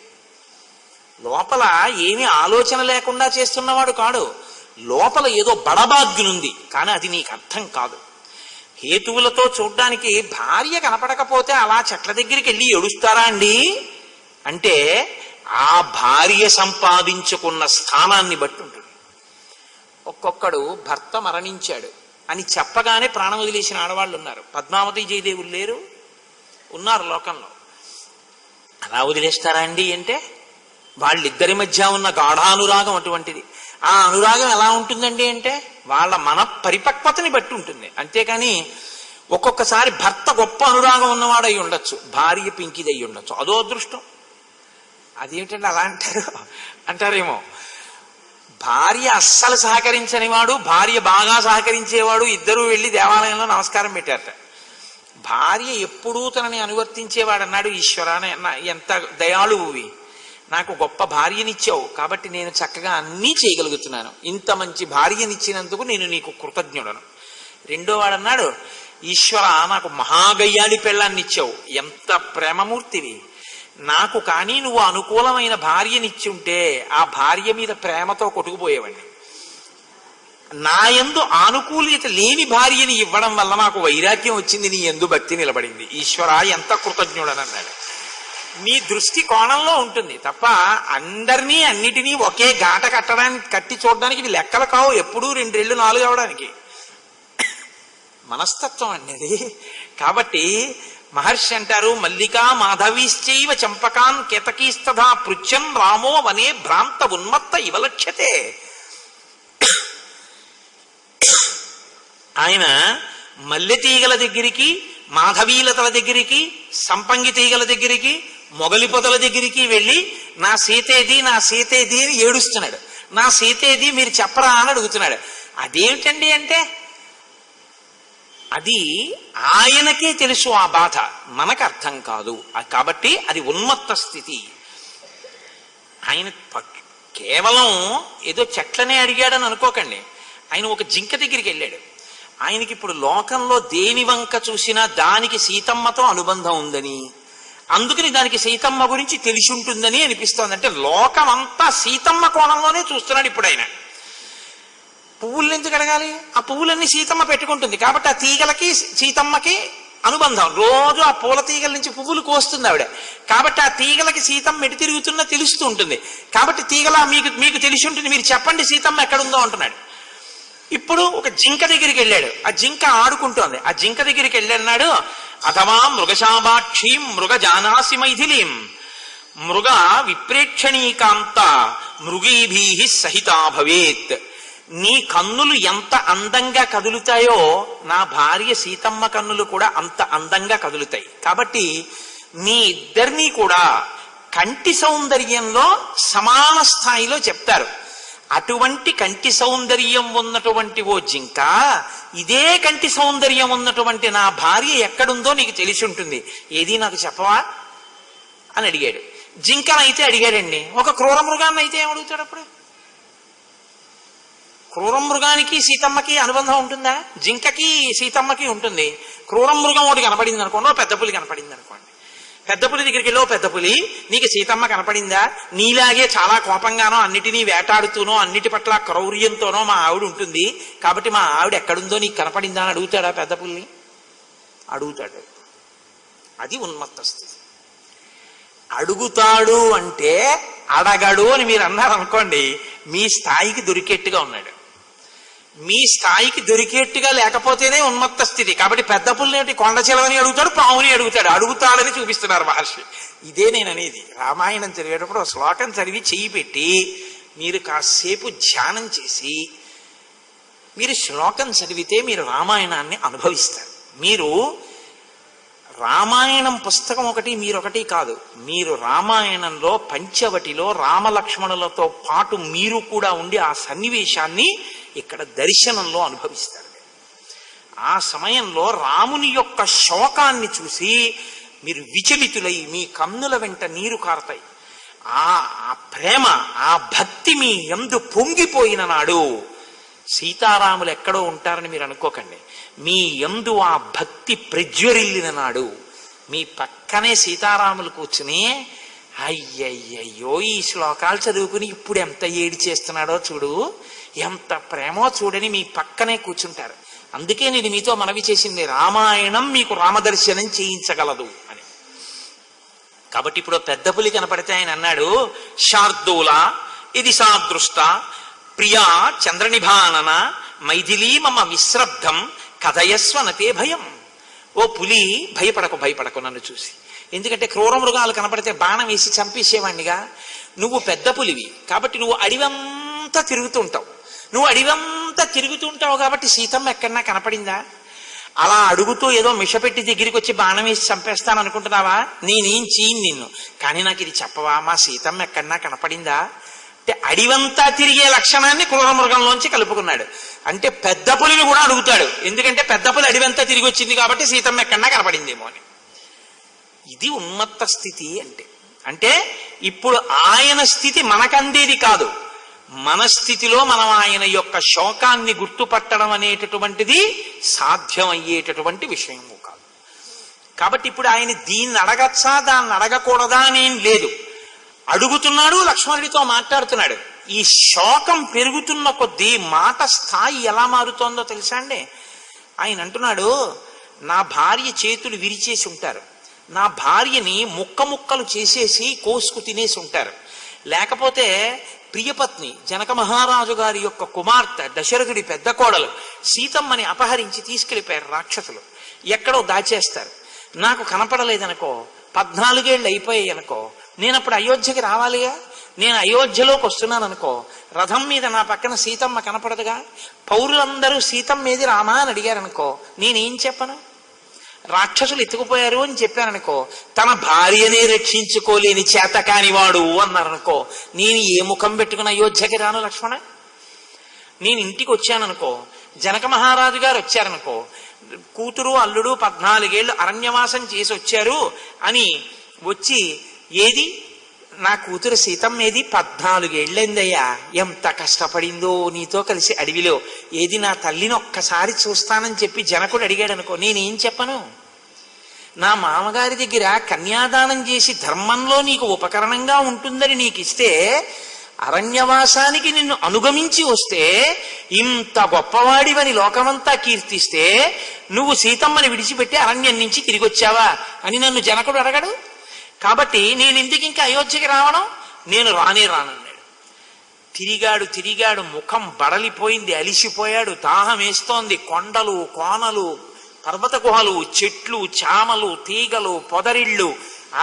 Speaker 1: లోపల ఏమీ ఆలోచన లేకుండా చేస్తున్నవాడు కాడు, లోపల ఏదో బడబాగ్యునుంది, కానీ అది నీకు అర్థం కాదు. హేతువులతో చూడ్డానికి భార్య కనపడకపోతే అలా చెట్ల దగ్గరికి వెళ్ళి ఏడుస్తారా అండి అంటే ఆ భార్య సంపాదించుకున్న స్థానాన్ని బట్టి ఉంటుంది. ఒక్కొక్కడు భర్త మరణించాడు అని చెప్పగానే ప్రాణం వదిలేసిన ఆడవాళ్ళు ఉన్నారు. పద్మావతి జయదేవులు లేరు, ఉన్నారు లోకంలో. అలా వదిలేస్తారా అండి అంటే వాళ్ళిద్దరి మధ్య ఉన్న గాఢానురాగం అటువంటిది. ఆ అనురాగం ఎలా ఉంటుందండి అంటే వాళ్ళ మన పరిపక్వతని బట్టి ఉంటుంది. అంతేకాని ఒక్కొక్కసారి భర్త గొప్ప అనురాగం ఉన్నవాడు అయి ఉండొచ్చు, భార్య పింకిది అయి ఉండొచ్చు, అదో అదృష్టం. అదేమిటండి అలా అంటారేమో. భార్య అస్సలు సహకరించని వాడు, భార్య బాగా సహకరించేవాడు, ఇద్దరూ వెళ్ళి దేవాలయంలో నమస్కారం పెట్టారట. భార్య ఎప్పుడూ తనని అనువర్తించేవాడు అన్నాడు, ఈశ్వర ఎంత దయాళువువి, నాకు గొప్ప భార్యనిచ్చావు కాబట్టి నేను చక్కగా అన్నీ చేయగలుగుతున్నాను, ఇంత మంచి భార్యనిచ్చినందుకు నేను నీకు కృతజ్ఞుడను. రెండో వాడు అన్నాడు, ఈశ్వర నాకు మహాగయ్యాడి పెళ్ళాన్ని ఇచ్చావు, ఎంత ప్రేమమూర్తివి, నాకు కానీ నువ్వు అనుకూలమైన భార్యనిచ్చి ఉంటే ఆ భార్య మీద ప్రేమతో కొట్టుకుపోయేవాడిని, నా యందు ఆనుకూల్యత లేని భార్యని ఇవ్వడం వల్ల నాకు వైరాగ్యం వచ్చింది, నీ యందు భక్తి నిలబడింది, ఈశ్వర ఎంత కృతజ్ఞుడని అన్నాడు. నీ దృష్టి కోణంలో ఉంటుంది తప్ప అందరినీ అన్నిటినీ ఒకే గాట కట్టి చూడడానికి ఇవి లెక్కలు కావు. ఎప్పుడూ 2 రెళ్ళు 4 అవడానికి మనస్తత్వం అనేది. కాబట్టి మహర్షి అంటారు, మల్లికా మాధవీశ్చైవ చంపకాన్ కేతకీస్తథా పృచ్ఛన్ రామో వనే భ్రాంత ఉన్మత్త ఇవలక్ష్యతే. ఆయన మల్లె తీగల దగ్గరికి, మాధవీలతల దగ్గరికి, సంపంగి తీగల దగ్గరికి, మొగలి పొదల దగ్గరికి వెళ్ళి నా సీతేది నా సీతేది అని ఏడుస్తున్నాడు. నా సీతేది మీరు చెప్పరా అని అడుగుతున్నాడు. అదేమిటండి అంటే అది ఆయనకే తెలుసు ఆ బాధ, మనకు అర్థం కాదు. కాబట్టి అది ఉన్మత్త స్థితి. ఆయన కేవలం ఏదో చెట్లనే అడిగాడని అనుకోకండి. ఆయన ఒక జింక దగ్గరికి వెళ్ళాడు. ఆయనకి ఇప్పుడు లోకంలో దేని వంక చూసినా దానికి సీతమ్మతో అనుబంధం ఉందని, అందుకని దానికి సీతమ్మ గురించి తెలిసి ఉంటుందని అనిపిస్తోంది. అంటే లోకం అంతా సీతమ్మ కోణంలోనే చూస్తున్నాడు ఇప్పుడు ఆయన. పువ్వుల్ని ఎందుకు అడగాలి? ఆ పువ్వులన్నీ సీతమ్మ పెట్టుకుంటుంది కాబట్టి ఆ తీగలకి సీతమ్మకి అనుబంధం. రోజు ఆ పూల తీగల నుంచి పువ్వులు కోస్తుంది ఆవిడ. కాబట్టి ఆ తీగలకి సీతమ్మ ఎటు తిరుగుతున్నా తెలుస్తూ ఉంటుంది. కాబట్టి తీగల మీకు తెలిసి ఉంటుంది, మీరు చెప్పండి సీతమ్మ ఎక్కడుందో అంటున్నాడు. ఇప్పుడు ఒక జింక దగ్గరికి వెళ్ళాడు. ఆ జింక ఆడుకుంటోంది. ఆ జింక దగ్గరికి వెళ్ళన్నాడు, అథవా మృగశాభాక్షీం మృగ జానాసి మైథిలీం మృగ విప్రేక్షణీకాంత మృగీభీ సహితా భవేత్. నీ కన్నులు ఎంత అందంగా కదులుతాయో నా భార్య సీతమ్మ కన్నులు కూడా అంత అందంగా కదులుతాయి. కాబట్టి నీ ఇద్దరినీ కూడా కంటి సౌందర్యంలో సమాన స్థాయిలో చెప్తారు. అటువంటి కంటి సౌందర్యం ఉన్నటువంటి ఓ జింక, ఇదే కంటి సౌందర్యం ఉన్నటువంటి నా భార్య ఎక్కడుందో నీకు తెలిసి ఉంటుంది, ఏది నాకు చెప్పవా అని అడిగాడు. జింకనైతే అడిగాడండి. ఒక క్రూర మృగాన్ని అయితే ఏమడుగుతాడు? అప్పుడు క్రూర మృగానికి సీతమ్మకి అనుబంధం ఉంటుందా? జింకకి సీతమ్మకి ఉంటుంది. క్రూర మృగం ఒకటి కనపడింది అనుకోండి, పెద్ద పులి కనపడింది అనుకోండి. పెద్ద పులి దగ్గరికి వెళ్ళో, పెద్ద పులి నీకు సీతమ్మ కనపడిందా? నీలాగే చాలా కోపంగానో అన్నిటినీ వేటాడుతూనో అన్నిటి పట్ల క్రౌర్యంతోనో మా ఆవిడ ఉంటుంది, కాబట్టి మా ఆవిడ ఎక్కడుందో నీకు కనపడిందా అని అడుగుతాడా పెద్ద పుల్ని? అడుగుతాడు. అది ఉన్మత్త స్థితి. అడుగుతాడు అంటే అడగడు అని మీరు అన్నారు అనుకోండి, మీ స్థాయికి దొరికేట్టుగా ఉన్నాడు. మీ స్థాయికి దొరికేట్టుగా లేకపోతేనే ఉన్మత్త స్థితి. కాబట్టి పెద్ద పుల్లేటి కొండ చిలవని అడుగుతాడు, పావుని అడుగుతాడు. అడుగుతాడని చూపిస్తున్నారు మహర్షి. ఇదే నేను అనేది. రామాయణం చదివేటప్పుడు శ్లోకం చదివి చెయ్యి పెట్టి మీరు కాసేపు ధ్యానం చేసి మీరు శ్లోకం చదివితే మీరు రామాయణాన్ని అనుభవిస్తారు. మీరు రామాయణం పుస్తకం ఒకటి మీరొకటి కాదు, మీరు రామాయణంలో పంచవటిలో రామలక్ష్మణులతో పాటు మీరు కూడా ఉండి ఆ సన్నివేశాన్ని ఇక్కడ దర్శనంలో అనుభవిస్తారు. ఆ సమయంలో రాముని యొక్క శోకాన్ని చూసి మీరు విచలితులై మీ కన్నుల వెంట నీరు కారతాయి. ఆ ప్రేమ, ఆ భక్తి మీ యందు పొంగిపోయిన నాడు సీతారాములు ఎక్కడో ఉంటారని మీరు అనుకోకండి. మీ యందు ఆ భక్తి ప్రజ్వరిల్లిన నాడు మీ పక్కనే సీతారాములు కూర్చుని అయ్యయ్యో ఈ శ్లోకాలు చదువుకుని ఇప్పుడు ఎంత ఏడి చేస్తున్నాడో చూడు, ఎంత ప్రేమో చూడని మీ పక్కనే కూర్చుంటారు. అందుకే నేను మీతో మనవి చేసింది, రామాయణం మీకు రామదర్శనం చేయించగలదు అని. కాబట్టి ఇప్పుడు పెద్ద పులి కనపడితే ఆయన అన్నాడు, శార్దూల ఇది సాదృష్ట ప్రియా చంద్రనిభానన మైథిలీ మమ విశ్రబ్ధం కథయస్వనతే భయం. ఓ పులి, భయపడకు నన్ను చూసి. ఎందుకంటే క్రూర మృగాలు కనపడితే బాణం వేసి చంపేసేవాణ్ణిగా. నువ్వు పెద్ద పులివి కాబట్టి నువ్వు అడివంతా తిరుగుతుంటావు. నువ్వు అడివంతా తిరుగుతుంటావు కాబట్టి సీతమ్మ ఎక్కడన్నా కనపడిందా? అలా అడుగుతూ ఏదో మిషపెట్టి దగ్గరికి వచ్చి బాణం వేసి చంపేస్తాను అనుకుంటున్నావా? నేనేం చేయను నిన్ను, కానీ నాకు ఇది చెప్పవా, మా సీతమ్మ ఎక్కడన్నా కనపడిందా అంటే అడివంతా తిరిగే లక్షణాన్ని క్రూర మృగంలోంచి కలుపుకున్నాడు. అంటే పెద్ద పులిని కూడా అడుగుతాడు, ఎందుకంటే పెద్ద పులి అడివంతా తిరిగి వచ్చింది కాబట్టి సీతమ్మ ఎక్కడన్నా కనపడిందేమో అని. ఇది ఉన్మత్త స్థితి అంటే. అంటే ఇప్పుడు ఆయన స్థితి మనకందేది కాదు, మన స్థితిలో మనం ఆయన యొక్క శోకాన్ని గుర్తుపట్టడం అనేటటువంటిది సాధ్యమయ్యేటటువంటి విషయము కాదు. కాబట్టి ఇప్పుడు ఆయన దీన్ని అడగచ్చా దాన్ని అడగకూడదా అనేం లేదు. అడుగుతున్నాడు, లక్ష్మణుడితో మాట్లాడుతున్నాడు. ఈ శోకం పెరుగుతున్న కొద్దీ మాట స్థాయి ఎలా మారుతోందో తెలుసా అండి? ఆయన అంటున్నాడు, నా భార్య చేతులు విరిచేసి ఉంటారు, నా భార్యని ముక్కలు చేసేసి కోసుకు తినేసి ఉంటారు. లేకపోతే ప్రియపత్ని జనక మహారాజు గారి యొక్క కుమార్తె దశరథుడి పెద్ద కోడలు సీతమ్మని అపహరించి తీసుకెళ్ళిపోయారు రాక్షసులు. ఎక్కడో దాచేస్తారు. నాకు కనపడలేదనుకో, 14 ఏళ్ళు అయిపోయాయి అనుకో, నేను అప్పుడు అయోధ్యకి రావాలిగా. నేను అయోధ్యలోకి వస్తున్నాను అనుకో, రథం మీద నా పక్కన సీతమ్మ కనపడదుగా. పౌరులందరూ సీతమ్మ ఏది రామా అని అడిగారనుకో, నేనేం చెప్పను? రాక్షసులు ఎత్తుకుపోయారు అని చెప్పాననుకో, తన భార్యనే రక్షించుకోలేని చేత కానివాడు అన్నారనుకో, నేను ఏ ముఖం పెట్టుకుని అయోధ్యకి రాను లక్ష్మణ? నేను ఇంటికి వచ్చాననుకో, జనక మహారాజు గారు వచ్చారనుకో, కూతురు అల్లుడు 14 ఏళ్ళు అరణ్యవాసం చేసి వచ్చారు అని వచ్చి, ఏది నా కూతురు సీతమ్మ ఏది, 14 ఏళ్ళైందయ్యా, ఎంత కష్టపడిందో నీతో కలిసి అడవిలో, ఏది నా తల్లిని ఒక్కసారి చూస్తానని చెప్పి జనకుడు అడిగాడు అనుకో, నేనేం చెప్పను? నా మామగారి దగ్గర కన్యాదానం చేసి ధర్మంలో నీకు ఉపకరణంగా ఉంటుందని నీకు ఇస్తే, అరణ్యవాసానికి నిన్ను అనుగమించి వస్తే, ఇంత గొప్పవాడివని లోకమంతా కీర్తిస్తే, నువ్వు సీతమ్మని విడిచిపెట్టి అరణ్యం నుంచి తిరిగి వచ్చావా అని నన్ను జనకుడు అడగడు. కాబట్టి నేను ఇంటికి ఇంకా అయోధ్యకి రావడం, నేను రానన్నాడు. తిరిగాడు, ముఖం బడలిపోయింది, అలిసిపోయాడు, దాహం వేస్తోంది. కొండలు, కోనలు, పర్వత గుహలు, చెట్లు, చామలు, తీగలు, పొదరిళ్ళు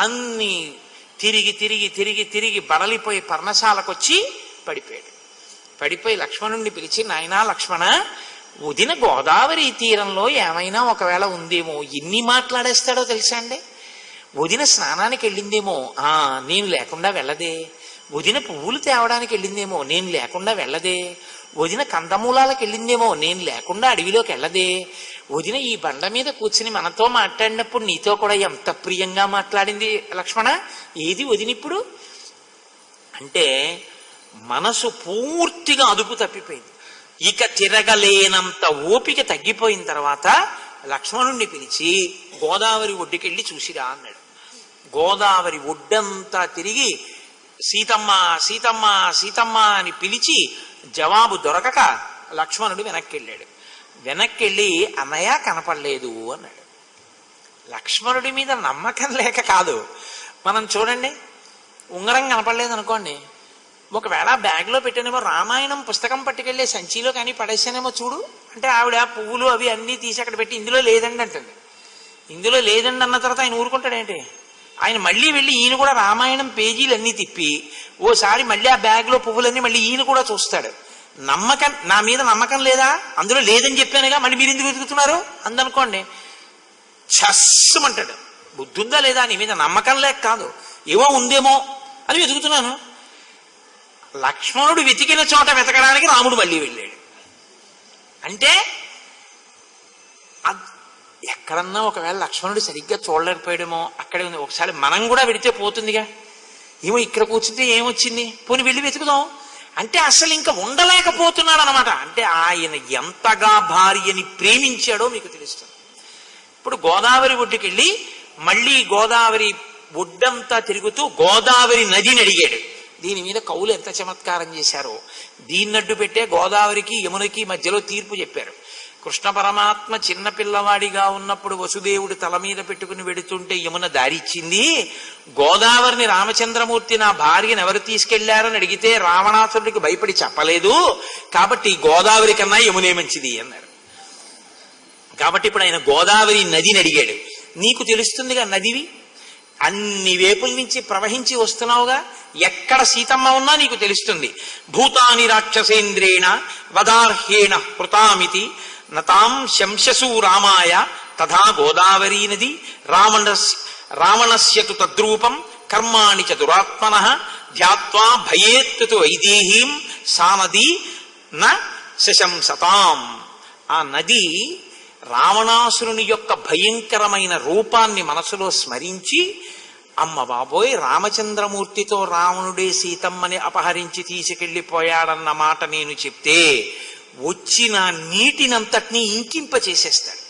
Speaker 1: అన్ని తిరిగి బడలిపోయి పర్ణశాలకొచ్చి పడిపోయి లక్ష్మణుణ్ణి పిలిచి, నాయనా లక్ష్మణ, వదిన గోదావరి తీరంలో ఏమైనా ఒకవేళ ఉందేమో. ఎన్ని మాట్లాడేస్తాడో తెలుసా అండి? వదిన స్నానానికి వెళ్ళిందేమో, నేను లేకుండా వెళ్ళదే. వదిన పువ్వులు తేవడానికి వెళ్ళిందేమో, నేను లేకుండా వెళ్ళదే. వదిన కందమూలాలకు వెళ్ళిందేమో, నేను లేకుండా అడవిలోకి వెళ్ళదే. వదిన ఈ బండ మీద కూర్చుని మనతో మాట్లాడినప్పుడు నీతో కూడా ఎంత ప్రియంగా మాట్లాడింది లక్ష్మణ, ఏది వదిన ఇప్పుడు అంటే మనసు పూర్తిగా అదుపు తప్పిపోయింది. ఇక తిరగలేనంత ఓపిక తగ్గిపోయిన తర్వాత లక్ష్మణుణ్ణి పిలిచి, గోదావరి ఒడ్డుకెళ్ళి చూసిరా అన్నాడు. గోదావరి ఒడ్డంతా తిరిగి సీతమ్మ సీతమ్మ సీతమ్మ అని పిలిచి జవాబు దొరకక లక్ష్మణుడు వెనక్కెళ్ళి అన్నయ్య కనపడలేదు అన్నాడు. లక్ష్మణుడి మీద నమ్మకం లేక కాదు. మనం చూడండి, ఉంగరం కనపడలేదు అనుకోండి, ఒకవేళ బ్యాగ్లో పెట్టానేమో, రామాయణం పుస్తకం పట్టుకెళ్ళే సంచిలో కానీ పడేసానేమో చూడు అంటే, ఆవిడ పువ్వులు అవి అన్నీ తీసి అక్కడ పెట్టి ఇందులో లేదండి అంటుంది. ఇందులో లేదండి అన్న తర్వాత ఆయన ఊరుకుంటాడేంటి? ఆయన మళ్ళీ వెళ్ళి ఈయన కూడా రామాయణం పేజీలన్నీ తిప్పి ఓసారి మళ్ళీ ఆ బ్యాగ్లో పువ్వులన్నీ మళ్ళీ ఈయన కూడా చూస్తాడు. నా మీద నమ్మకం లేదా, అందులో లేదని చెప్పానుగా, మళ్ళీ మీరు ఎందుకు వెతుకుతున్నారు అందనుకోండి, చస్సమంటాడు. బుద్ధి ఉందా లేదా? నీ మీద నమ్మకం లేక కాదు, ఏమో ఉందేమో అని వెతుకుతున్నాను. లక్ష్మణుడు వెతికిన చోట వెతకడానికి రాముడు మళ్ళీ వెళ్ళాడు. అంటే ఎక్కడన్నా ఒకవేళ లక్ష్మణుడు సరిగ్గా చూడలేకపోయాడేమో, అక్కడే ఉంది. ఒకసారి మనం కూడా వెడితే పోతుందిగా, ఏమో ఇక్కడ కూర్చుంటే ఏమొచ్చింది, పోనీ వెళ్ళి వెతుకుదాం అంటే అసలు ఇంకా ఉండలేకపోతున్నాడు అనమాట. అంటే ఆయన ఎంతగా భార్యని ప్రేమించాడో మీకు తెలుస్తుంది. ఇప్పుడు గోదావరి ఒడ్డుకెళ్ళి మళ్ళీ గోదావరి ఒడ్డంతా తిరుగుతూ గోదావరి నదిని అడిగాడు. దీని మీద కవులు ఎంత చమత్కారం చేశారో. దీన్నడ్డు పెట్టే గోదావరికి యమునకి మధ్యలో తీర్పు చెప్పారు. కృష్ణ పరమాత్మ చిన్న పిల్లవాడిగా ఉన్నప్పుడు వసుదేవుడు తల మీద పెట్టుకుని వెడుతుంటే యమున దారిచ్చింది. గోదావరిని రామచంద్రమూర్తి నా భార్యను ఎవరు తీసుకెళ్లారని అడిగితే రావణాసురుడికి భయపడి చెప్పలేదు, కాబట్టి గోదావరి కన్నా యమునే మంచిది అన్నారు. కాబట్టి ఇప్పుడు ఆయన గోదావరి నదిని అడిగాడు. నీకు తెలుస్తుందిగా నదివి, అన్ని వేపుల నుంచి ప్రవహించి వస్తున్నావుగా, ఎక్కడ సీతమ్మ ఉన్నా నీకు తెలుస్తుంది. భూతాని రాక్షసేంద్రేణ వదార్హేణ కృతామితి నతాం శంశసు రామాయ తథా గోదావరీ నది రావణస్య తు తద్రూపం కర్మాణి చ దురాత్మనః ధ్యాత్వా భయేత్తు వైదేహీం సా నదీ న శశంసతాం. ఆ నది రావణాసురుని యొక్క భయంకరమైన రూపాన్ని మనసులో స్మరించి, అమ్మ బాబోయ్, రామచంద్రమూర్తితో రావణుడే సీతమ్మని అపహరించి తీసుకెళ్లిపోయాడన్న మాట నేను చెప్తే వచ్చిన నీటినంతటినీ ఇంకింప చేసేస్తాడు.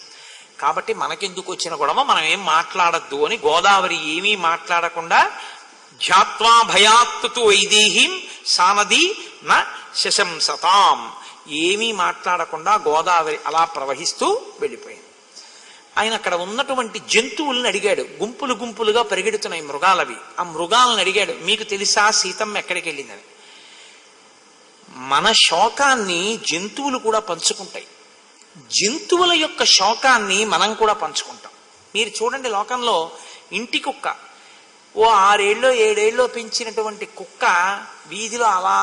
Speaker 1: కాబట్టి మనకెందుకు వచ్చిన గొడవ, మనం ఏం మాట్లాడద్దు అని గోదావరి ఏమీ మాట్లాడకుండా ధ్యాత్వా భయాత్తు వైదేహీం సా నదీ న శశంసతాం, ఏమీ మాట్లాడకుండా గోదావరి అలా ప్రవహిస్తూ వెళ్ళిపోయింది. ఆయన అక్కడ ఉన్నటువంటి జంతువులను అడిగాడు. గుంపులు గుంపులుగా పరిగెడుతున్నాయి మృగాలవి. ఆ మృగాలను అడిగాడు, మీకు తెలుసా సీతమ్మ ఎక్కడికి వెళ్ళిందని. మన శోకాన్ని జంతువులు కూడా పంచుకుంటాయి. జంతువుల యొక్క శోకాన్ని మనం కూడా పంచుకుంటాం. మీరు చూడండి, లోకంలో ఇంటి కుక్క, ఓ 6 ఏళ్ళో 7 ఏళ్ళో పెంచినటువంటి కుక్క వీధిలో అలా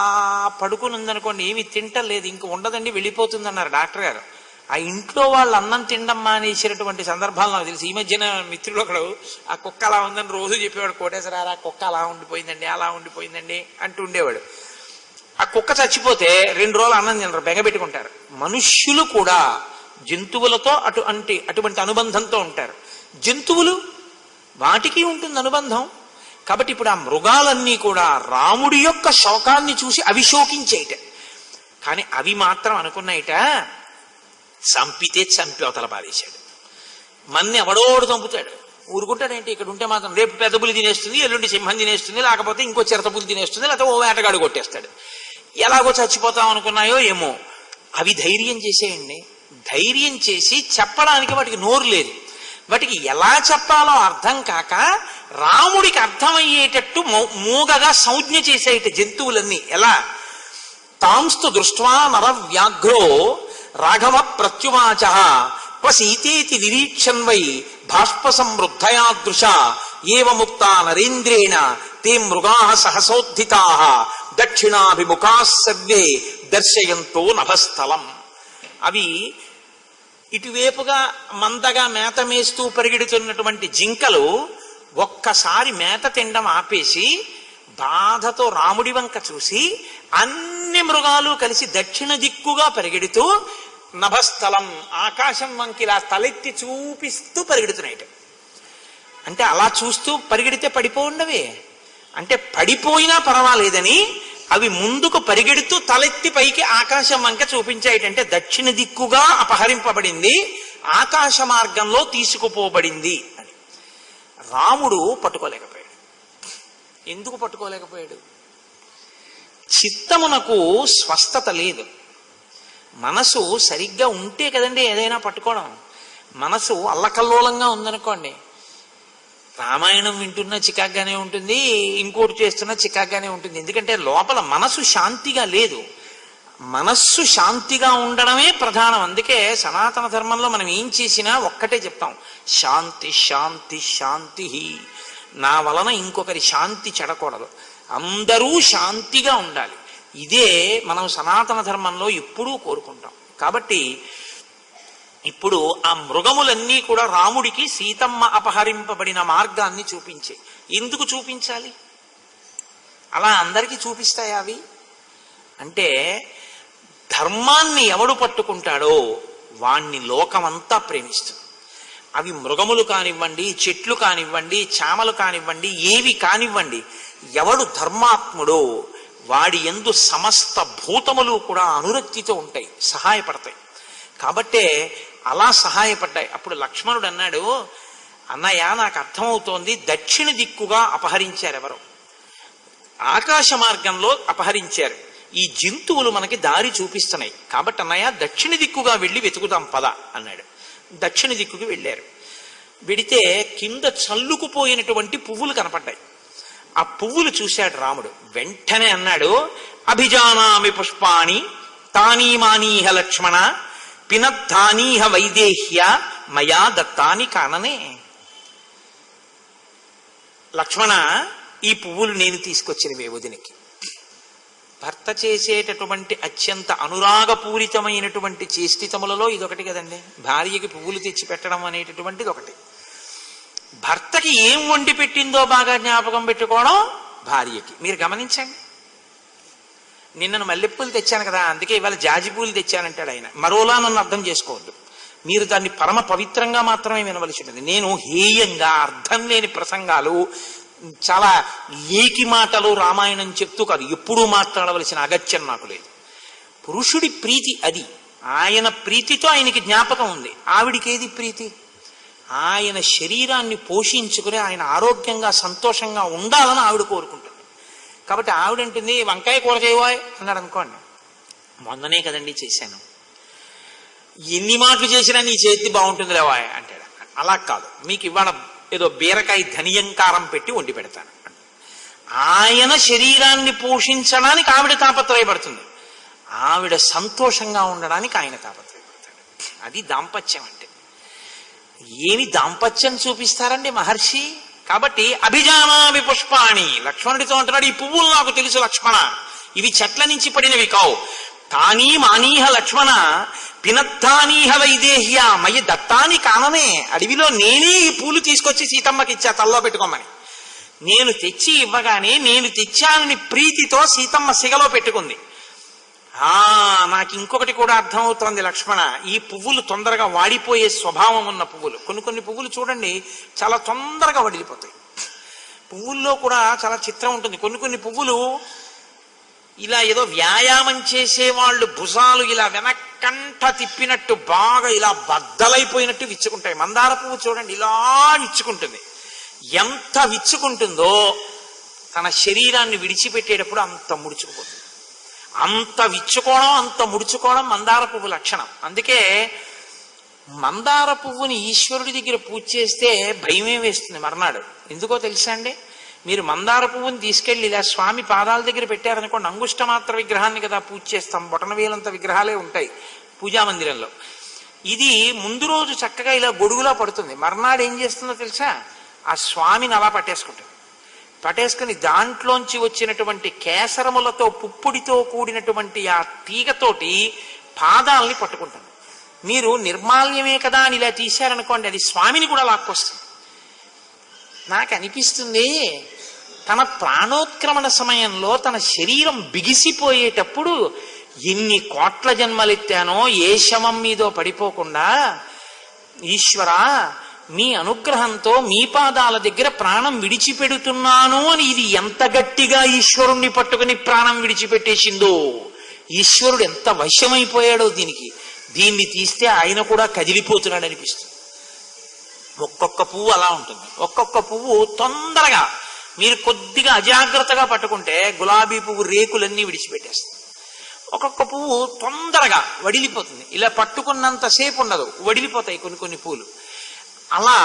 Speaker 1: పడుకుని ఉందనుకోండి, ఏమి తింటలేదు, ఇంక ఉండదండి, వెళ్ళిపోతుంది అన్నారు డాక్టర్ గారు. ఆ ఇంట్లో వాళ్ళు అన్నం తినడం మానేసినటువంటి సందర్భాలు నాకు తెలుసు. ఈ మధ్యన మిత్రులు ఒకడు ఆ కుక్క అలా ఉందని రోజు చెప్పేవాడు, కోటేశ్వరారు ఆ కుక్క అలా ఉండిపోయిందండి అలా ఉండిపోయిందండి అంటూ ఉండేవాడు. ఆ కుక్క చచ్చిపోతే 2 రోజులు అన్నం తినరు, బెంగపెట్టుకుంటారు. మనుష్యులు కూడా జంతువులతో అటువంటి అనుబంధంతో ఉంటారు. జంతువులు వాటికి ఉంటుంది అనుబంధం. కాబట్టి ఇప్పుడు ఆ మృగాలన్నీ కూడా రాముడి యొక్క శోకాన్ని చూసి అవి శోకించేయట. కానీ అవి మాత్రం అనుకున్నాయిట, చంపితే చంపి అవతల పారేశాడు. మన్ని ఎవడోడు చంపుతాడు, ఊరుకుంటాడేంటి? ఇక్కడ ఉంటే మాత్రం రేపు పెద్ద పులి తినేస్తుంది, ఎల్లుండి సింహం తినేస్తుంది, లేకపోతే ఇంకో చిరత పులి తినేస్తుంది, లేకపోతే ఓ వేటగాడు కొట్టేస్తాడు. ఎలాగో చచ్చిపోతాం అనుకున్నాయో ఏమో, అవి ధైర్యం చేసేయండి. ధైర్యం చేసి చెప్పడానికి వాటికి నోరు లేదు. వాటికి ఎలా చెప్పాలో అర్థం కాక రాముడికి అర్థమయ్యేటట్టు మూగగా సంజ్ఞ చేసేట జంతువులన్నీ. ఎలా? తాంస్తు దృష్ట్వా నర వ్యాఘ్రో రాఘవ ప్రత్యువాచ క్వసీతేతి నిరీక్షన్వై భాష్ప సమృద్ధయాదృశ ఏవముక్త నరేంద్రేణ తే మృగా సహసోద్ధితా దక్షిణాభిముఖా సర్వే దర్శయంతో నభస్థలం. అవి ఇటువైపుగా మందగా మేత మేస్తూ పరిగెడుతున్నటువంటి జింకలు ఒక్కసారి మేత తినడం ఆపేసి బాధతో రాముడి వంక చూసి అన్ని మృగాలు కలిసి దక్షిణ దిక్కుగా పరిగెడుతూ నభస్థలం ఆకాశం వంకిలా తలెత్తి చూపిస్తూ పరిగెడుతున్నాయి. అంటే అలా చూస్తూ పరిగెడితే పడిపోండవే, అంటే పడిపోయినా పర్వాలేదని అవి ముందుకు పరిగెడుతూ తలెత్తి పైకి ఆకాశం వంక చూపించాయిటంటే దక్షిణ దిక్కుగా అపహరింపబడింది, ఆకాశ మార్గంలో తీసుకుపోబడింది అని. రాముడు పట్టుకోలేకపోయాడు. ఎందుకు పట్టుకోలేకపోయాడు? చిత్తమునకు స్వస్థత లేదు. మనసు సరిగ్గా ఉంటే కదండి ఏదైనా పట్టుకోవడం. మనసు అల్లకల్లోలంగా ఉందనుకోండి, రామాయణం వింటున్నా చికాగ్గానే ఉంటుంది, ఇంకోటి చేస్తున్నా చికాగ్గానే ఉంటుంది. ఎందుకంటే లోపల మనసు శాంతిగా లేదు. మనస్సు శాంతిగా ఉండడమే ప్రధానం. అందుకే సనాతన ధర్మంలో మనం ఏం చేసినా ఒక్కటే చెప్తాం, శాంతి శాంతి శాంతి. నా వలన ఇంకొకరి శాంతి చెడకూడదు, అందరూ శాంతిగా ఉండాలి. ఇదే మనం సనాతన ధర్మంలో ఎప్పుడూ కోరుకుంటాం. కాబట్టి ఇప్పుడు ఆ మృగములన్నీ కూడా రాముడికి సీతమ్మ అపహరింపబడిన మార్గాన్ని చూపించే. ఎందుకు చూపించాలి? అలా అందరికీ చూపిస్తాయా అవి? అంటే ధర్మాన్ని ఎవడు పట్టుకుంటాడో వాణ్ణి లోకమంతా ప్రేమిస్తుంది. అవి మృగములు కానివ్వండి, చెట్లు కానివ్వండి, చామలు కానివ్వండి, ఏవి కానివ్వండి, ఎవడు ధర్మాత్ముడో వాడి యందు సమస్త భూతములు కూడా అనురక్తితో ఉంటాయి, సహాయపడతాయి. కాబట్టే అలా సహాయపడ్డాయి. అప్పుడు లక్ష్మణుడు అన్నాడు, అన్నయ్య నాకు అర్థమవుతోంది, దక్షిణ దిక్కుగా అపహరించారు ఎవరు, ఆకాశ మార్గంలో అపహరించారు. ఈ జంతువులు మనకి దారి చూపిస్తున్నాయి. కాబట్టి అన్నయ్య దక్షిణ దిక్కుగా వెళ్ళి వెతుకుతాం పద అన్నాడు. దక్షిణ దిక్కుకి వెళ్ళారు. వెడితే కింద చల్లుకుపోయినటువంటి పువ్వులు కనపడ్డాయి. ఆ పువ్వులు చూశాడు రాముడు. వెంటనే అన్నాడు, అభిజానామి పుష్పాణి తానీమానీహ లక్ష్మణ పినద్ధానీహ వైదేహ్య మయా దత్తాని కాననే. లక్ష్మణ, ఈ పువ్వులు నేను తీసుకొచ్చినవే వదినికి. భర్త చేసేటటువంటి అత్యంత అనురాగపూరితమైనటువంటి చేష్టితములలో ఇదొకటి కదండి. భార్యకి పువ్వులు తెచ్చి పెట్టడం అనేటటువంటిది ఒకటి. భర్తకి ఏం వండి పెట్టిందో బాగా జ్ఞాపకం పెట్టుకోవడం భార్యకి. మీరు గమనించండి, నిన్నను మల్లెపూలు తెచ్చాను కదా, అందుకే ఇవాళ జాజి పూలు తెచ్చానంటాడు ఆయన. మరోలా నన్ను అర్థం చేసుకోవద్దు. మీరు దాన్ని పరమ పవిత్రంగా మాత్రమే వినవలసి ఉంటుంది. నేను హేయంగా అర్థం లేని ప్రసంగాలు, చాలా లేకి మాటలు రామాయణం చెప్తూ కాదు, ఎప్పుడూ మాట్లాడవలసిన అగత్యం నాకు లేదు. పురుషుడి ప్రీతి అది. ఆయన ప్రీతితో ఆయనకి జ్ఞాపకం ఉంది. ఆవిడికి ఏది ప్రీతి? ఆయన శరీరాన్ని పోషించుకుని ఆయన ఆరోగ్యంగా సంతోషంగా ఉండాలని ఆవిడ కోరుకుంటుంది. కాబట్టి ఆవిడంటుంది, వంకాయ కూర చేయవాయ్ అన్నాడు అనుకోండి, మొన్ననే కదండి చేశాను, ఎన్ని మాటలు చేసినా నీ చేతి బాగుంటుంది లేవాయ్ అంటాడు. అలా కాదు, మీకు ఇవాళ ఏదో బీరకాయ ధనియంకారం పెట్టి వండి పెడతాను. ఆయన శరీరాన్ని పోషించడానికి ఆవిడ తాపత్రయపడుతుంది, ఆవిడ సంతోషంగా ఉండడానికి ఆయన తాపత్రయపడతాడు. అది దాంపత్యం అంటే. ఏమి దాంపత్యం చూపిస్తారండి మహర్షి. కాబట్టి అభిజానామి పుష్పాణి, లక్ష్మణుడితో అంటున్నాడు, ఈ పువ్వులు నాకు తెలుసు లక్ష్మణ, ఇవి చెట్ల నుంచి పడినవి కావు. కానీ మానీహ లక్ష్మణ పినత్తానీహ వైదేహ్య మయి దత్తాని కానమే, అడవిలో నేనే ఈ పూలు తీసుకొచ్చి సీతమ్మకి ఇచ్చా తల్లో పెట్టుకోమని. నేను తెచ్చి ఇవ్వగానే నేను తెచ్చానని ప్రీతితో సీతమ్మ సిగలో పెట్టుకుంది. నాకు ఇంకొకటి కూడా అర్థమవుతోంది లక్ష్మణ, ఈ పువ్వులు తొందరగా వాడిపోయే స్వభావం ఉన్న పువ్వులు. కొన్ని పువ్వులు చూడండి చాలా తొందరగా వడిలిపోతాయి. పువ్వుల్లో కూడా చాలా చిత్రం ఉంటుంది. కొన్ని పువ్వులు ఇలా ఏదో వ్యాయామం చేసేవాళ్ళు భుజాలు ఇలా వెనక్కంట తిప్పినట్టు బాగా ఇలా బద్దలైపోయినట్టు విచ్చుకుంటాయి. మందార పువ్వు చూడండి ఇలా విచ్చుకుంటుంది. ఎంత విచ్చుకుంటుందో తన శరీరాన్ని విడిచిపెట్టేటప్పుడు అంత ముడుచుకుపోతుంది. అంత విచ్చుకోవడం అంత ముడుచుకోవడం మందార పువ్వు లక్షణం. అందుకే మందార పువ్వుని ఈశ్వరుడి దగ్గర పూజ చేస్తే భయమే వేస్తుంది మర్నాడు. ఎందుకో తెలుసా అండి, మీరు మందార పువ్వుని తీసుకెళ్లి ఇలా స్వామి పాదాల దగ్గర పెట్టారనుకోండి, అంగుష్టమాత్ర విగ్రహాన్ని కదా పూజ చేస్తాం, బొటనవేలంత విగ్రహాలే ఉంటాయి పూజా మందిరంలో. ఇది ముందు రోజు చక్కగా ఇలా గొడుగులా పడుతుంది. మర్నాడు ఏం చేస్తుందో తెలుసా, ఆ స్వామిని అలా పట్టేసుకుని దాంట్లోంచి వచ్చినటువంటి కేసరములతో పుప్పుడితో కూడినటువంటి ఆ తీగతోటి పాదాలని పట్టుకుంటుంది. మీరు నిర్మాల్యమే కదా అని ఇలా తీశారనుకోండి, అది స్వామిని కూడా లాక్కొస్తుంది. నాకు అనిపిస్తుంది తన ప్రాణోత్క్రమణ సమయంలో తన శరీరం బిగిసిపోయేటప్పుడు ఎన్ని కోట్ల జన్మలెత్తానో ఏ శవం మీదో పడిపోకుండా, ఈశ్వరా మీ అనుగ్రహంతో మీ పాదాల దగ్గర ప్రాణం విడిచిపెడుతున్నాను అని ఇది ఎంత గట్టిగా ఈశ్వరుణ్ణి పట్టుకుని ప్రాణం విడిచిపెట్టేసిందో, ఈశ్వరుడు ఎంత వశమైపోయాడో దీనికి. దీన్ని తీస్తే ఆయన కూడా కదిలిపోతున్నాడు అనిపిస్తుంది. ఒక్కొక్క పువ్వు అలా ఉంటుంది. ఒక్కొక్క పువ్వు తొందరగా మీరు కొద్దిగా అజాగ్రత్తగా పట్టుకుంటే గులాబీ పువ్వు రేకులన్నీ విడిచిపెట్టేస్తుంది. ఒక్కొక్క పువ్వు తొందరగా వడిలిపోతుంది. ఇలా పట్టుకున్నంతసేపు ఉండదు, వడిలిపోతాయి కొన్ని పూలు. అలా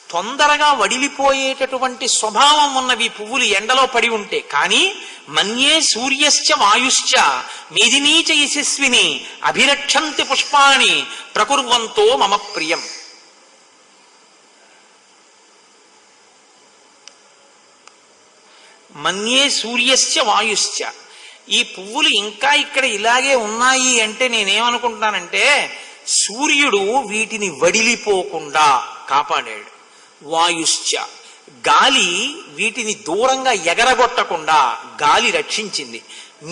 Speaker 1: తొందరగా వడిలిపోయేటటువంటి స్వభావం ఉన్నవి పువ్వులు ఎండలో పడి ఉంటే. కానీ మన్యే సూర్యశ్చ వాయుశ్చ మేదినీచ యశస్విని అభిరక్షంతి పుష్పాణి ప్రకుర్వంతో మమ ప్రియం. మన్యే సూర్యశ్చ వాయుశ్చ. ఈ పువ్వులు ఇంకా ఇక్కడ ఇలాగే ఉన్నాయి అంటే నేనేమనుకుంటున్నానంటే సూర్యుడు వీటిని వడిలిపోకుండా కాపాడాడు. వాయుశ్చ గాలి వీటిని దూరంగా ఎగరగొట్టకుండా గాలి రక్షించింది.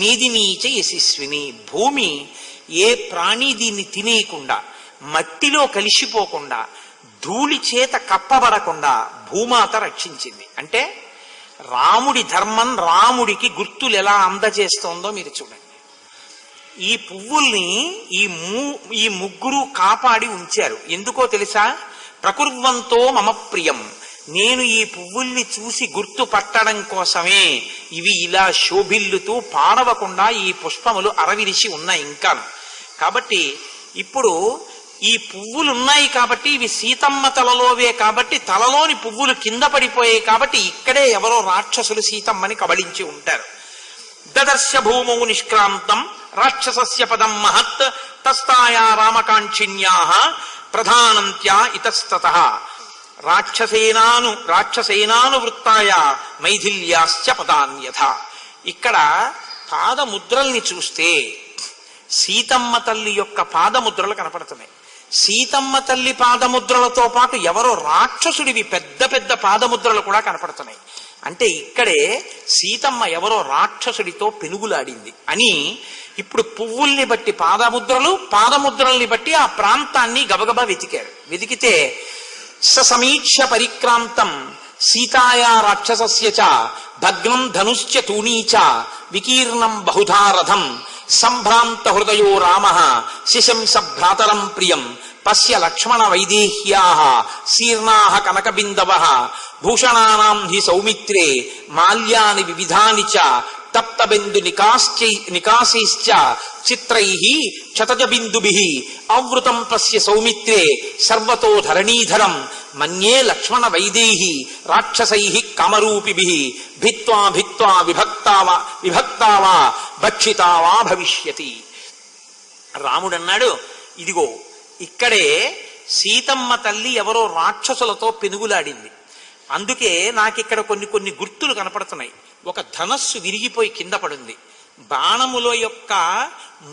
Speaker 1: మీదినీచ యశస్విని భూమి ఏ ప్రాణి దీన్ని తినేయకుండా, మట్టిలో కలిసిపోకుండా, ధూళి చేత కప్పబడకుండా భూమాత రక్షించింది. అంటే రాముడి ధర్మం రాముడికి గుర్తులు ఎలా అందజేస్తోందో మీరు చూడండి. ఈ పువ్వుల్ని ఈ ముగ్గురు కాపాడి ఉంచారు. ఎందుకో తెలుసా, ప్రకుర్వంతో మమ ప్రియం. నేను ఈ పువ్వుల్ని చూసి గుర్తు పట్టడం కోసమే ఇవి ఇలా శోభిల్లుతూ పాడవకుండా ఈ పుష్పములు అరవిరిసి ఉన్నాయి ఇంకాను. కాబట్టి ఇప్పుడు ఈ పువ్వులు ఉన్నాయి కాబట్టి ఇవి సీతమ్మ తలలోవే కాబట్టి తలలోని పువ్వులు కింద పడిపోయాయి కాబట్టి ఇక్కడే ఎవరో రాక్షసులు సీతమ్మని కబళించి ఉంటారు. దదర్శ భూమౌ నిష్క్రాంతం రాక్షసస్య పదం మహత్ తస్తాయా రామకాంక్షిణ్యా ప్రధానంత్యా ఇతస్తతః రాక్షసేనానువృత్తాయ మైథిల్యాశ్చ పదాన్యథ. ఇక్కడ పాదముద్రల్ని చూస్తే సీతమ్మ తల్లి యొక్క పాదముద్రలు కనపడుతున్నాయి. సీతమ్మ తల్లి పాదముద్రలతో పాటు ఎవరో రాక్షసుడివి పెద్ద పెద్ద పాదముద్రలు కూడా కనపడుతున్నాయి. అంటే ఇక్కడే సీతమ్మ ఎవరో రాక్షసుడితో పెనుగులాడింది అని ఇప్పుడు పువ్వుల్ని బట్టి పాదముద్రల్ని బట్టి ఆ ప్రాంతాన్ని గబగబా వెతికితే సమీక్ష పరిక్రాంతం సీతాయా రాక్షసస్య చ భగ్నం ధనుశ్చ తూణీచ వికీర్ణం బహుధారథం సంభ్రాంత హృదయో రామః శిశంస భ్రాతరం ప్రియం పశ్య లక్ష్మణ వైదేహ్యాః శీర్ణాః కనకబిందవః భూషణానాం హి సౌమిత్రే మాల్యాని వివిధాని చ తప్తబిందు నికాశైశ్చ చిత్రైః క్షతజ బిందుభిః ఆవృతం పశ్య సౌమిత్రే సర్వతో ధరణీధరం మన్యే లక్ష్మణ వైదేహి రాక్షసైః కామరూపిభిః భిత్వా భిత్వా విభక్తావా భక్షితావా భవిష్యతి. రాముడన్నాడు, ఇదిగో ఇక్కడే సీతమ్మ తల్లి ఎవరో రాక్షసులతో పెనుగులాడింది. అందుకే నాకిక్కడ కొన్ని గుర్తులు కనపడుతున్నాయి. ఒక ధనస్సు విరిగిపోయి కింద పడింది. బాణముల యొక్క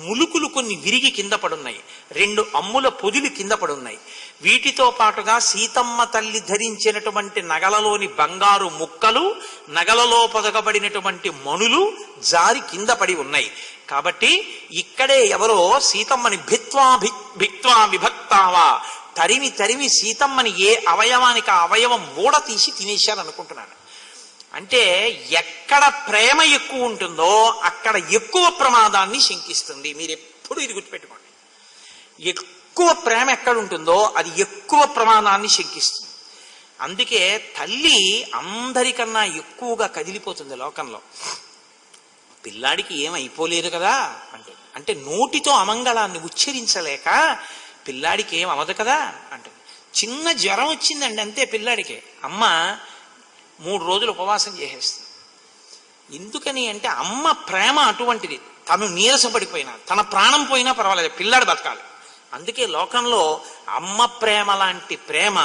Speaker 1: ములుకులు కొన్ని విరిగి కింద పడున్నాయి, 2 అమ్ముల పొదిలు కింద పడున్నాయి. వీటితో పాటుగా సీతమ్మ తల్లి ధరించినటువంటి నగలలోని బంగారు ముక్కలు, నగలలో పొదగబడినటువంటి మణులు జారి కింద పడి ఉన్నాయి. కాబట్టి ఇక్కడే ఎవరో సీతమ్మని భిక్త్వా విభక్తావా, తరిమి తరిమి సీతమ్మని ఏ అవయవానికి ఆ అవయవం మూడ తీసి తినేశారనుకుంటున్నాడు. అంటే ఎక్కడ ప్రేమ ఎక్కువ ఉంటుందో అక్కడ ఎక్కువ ప్రమాదాన్ని శంకిస్తుంది. మీరు ఎప్పుడు ఇది గుర్తుపెట్టుకోండి. ఎక్కువ ప్రేమ ఎక్కడ ఉంటుందో అది ఎక్కువ ప్రమాదాన్ని శంకిస్తుంది. అందుకే తల్లి అందరికన్నా ఎక్కువగా కదిలిపోతుంది లోకంలో. పిల్లాడికి ఏమైపోలేదు కదా అంటే నోటితో అమంగళాన్ని ఉచ్చరించలేక పిల్లాడికి ఏం అవదు కదా అంటే, చిన్న జ్వరం వచ్చిందండి అంతే పిల్లాడికి, అమ్మ 3 రోజులు ఉపవాసం చేసేస్తుంది. ఎందుకని అంటే అమ్మ ప్రేమ అటువంటిది. తను నీరసపడిపోయినా, తన ప్రాణం పోయినా పర్వాలేదు, పిల్లాడు బతకాలి. అందుకే లోకంలో అమ్మ ప్రేమ లాంటి ప్రేమ,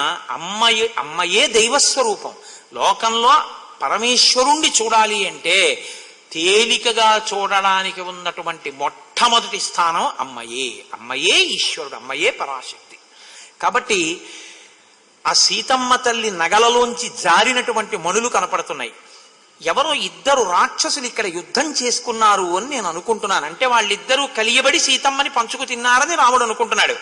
Speaker 1: అమ్మయే దైవస్వరూపం. లోకంలో పరమేశ్వరుణ్ణి చూడాలి అంటే తేలికగా చూడడానికి ఉన్నటువంటి మొట్టమొదటి స్థానం అమ్మయే. అమ్మయే ఈశ్వరుడు, అమ్మయే పరాశక్తి. కాబట్టి ఆ సీతమ్మ తల్లి నగలలోంచి జారినటువంటి మణులు కనపడుతున్నాయి. ఎవరో 2 రాక్షసులు ఇక్కడ యుద్ధం చేసుకున్నారు అని నేను అనుకుంటున్నాను. అంటే వాళ్ళిద్దరూ కలియబడి సీతమ్మని పంచుకు తిన్నారని రాముడు అనుకుంటున్నాడు.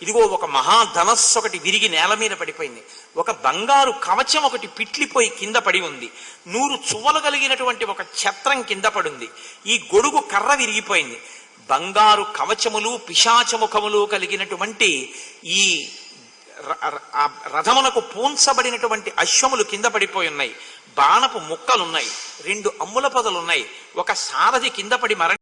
Speaker 1: ఇదిగో ఒక మహాధనస్సు ఒకటి విరిగి నేల మీద పడిపోయింది, ఒక బంగారు కవచం ఒకటి పిట్లిపోయి కింద పడి ఉంది, 100 చువ్వలు కలిగినటువంటి ఒక ఛత్రం కింద పడింది, ఈ గొడుగు కర్ర విరిగిపోయింది, బంగారు కవచములు పిశాచముఖములు కలిగినటువంటి ఈ రథమునకు పూంచబడినటువంటి అశ్వములు కింద పడిపోయి ఉన్నాయి, బాణపు ముక్కలున్నాయి, 2 అమ్ముల పొదలున్నాయి, ఒక సారథి కింద పడి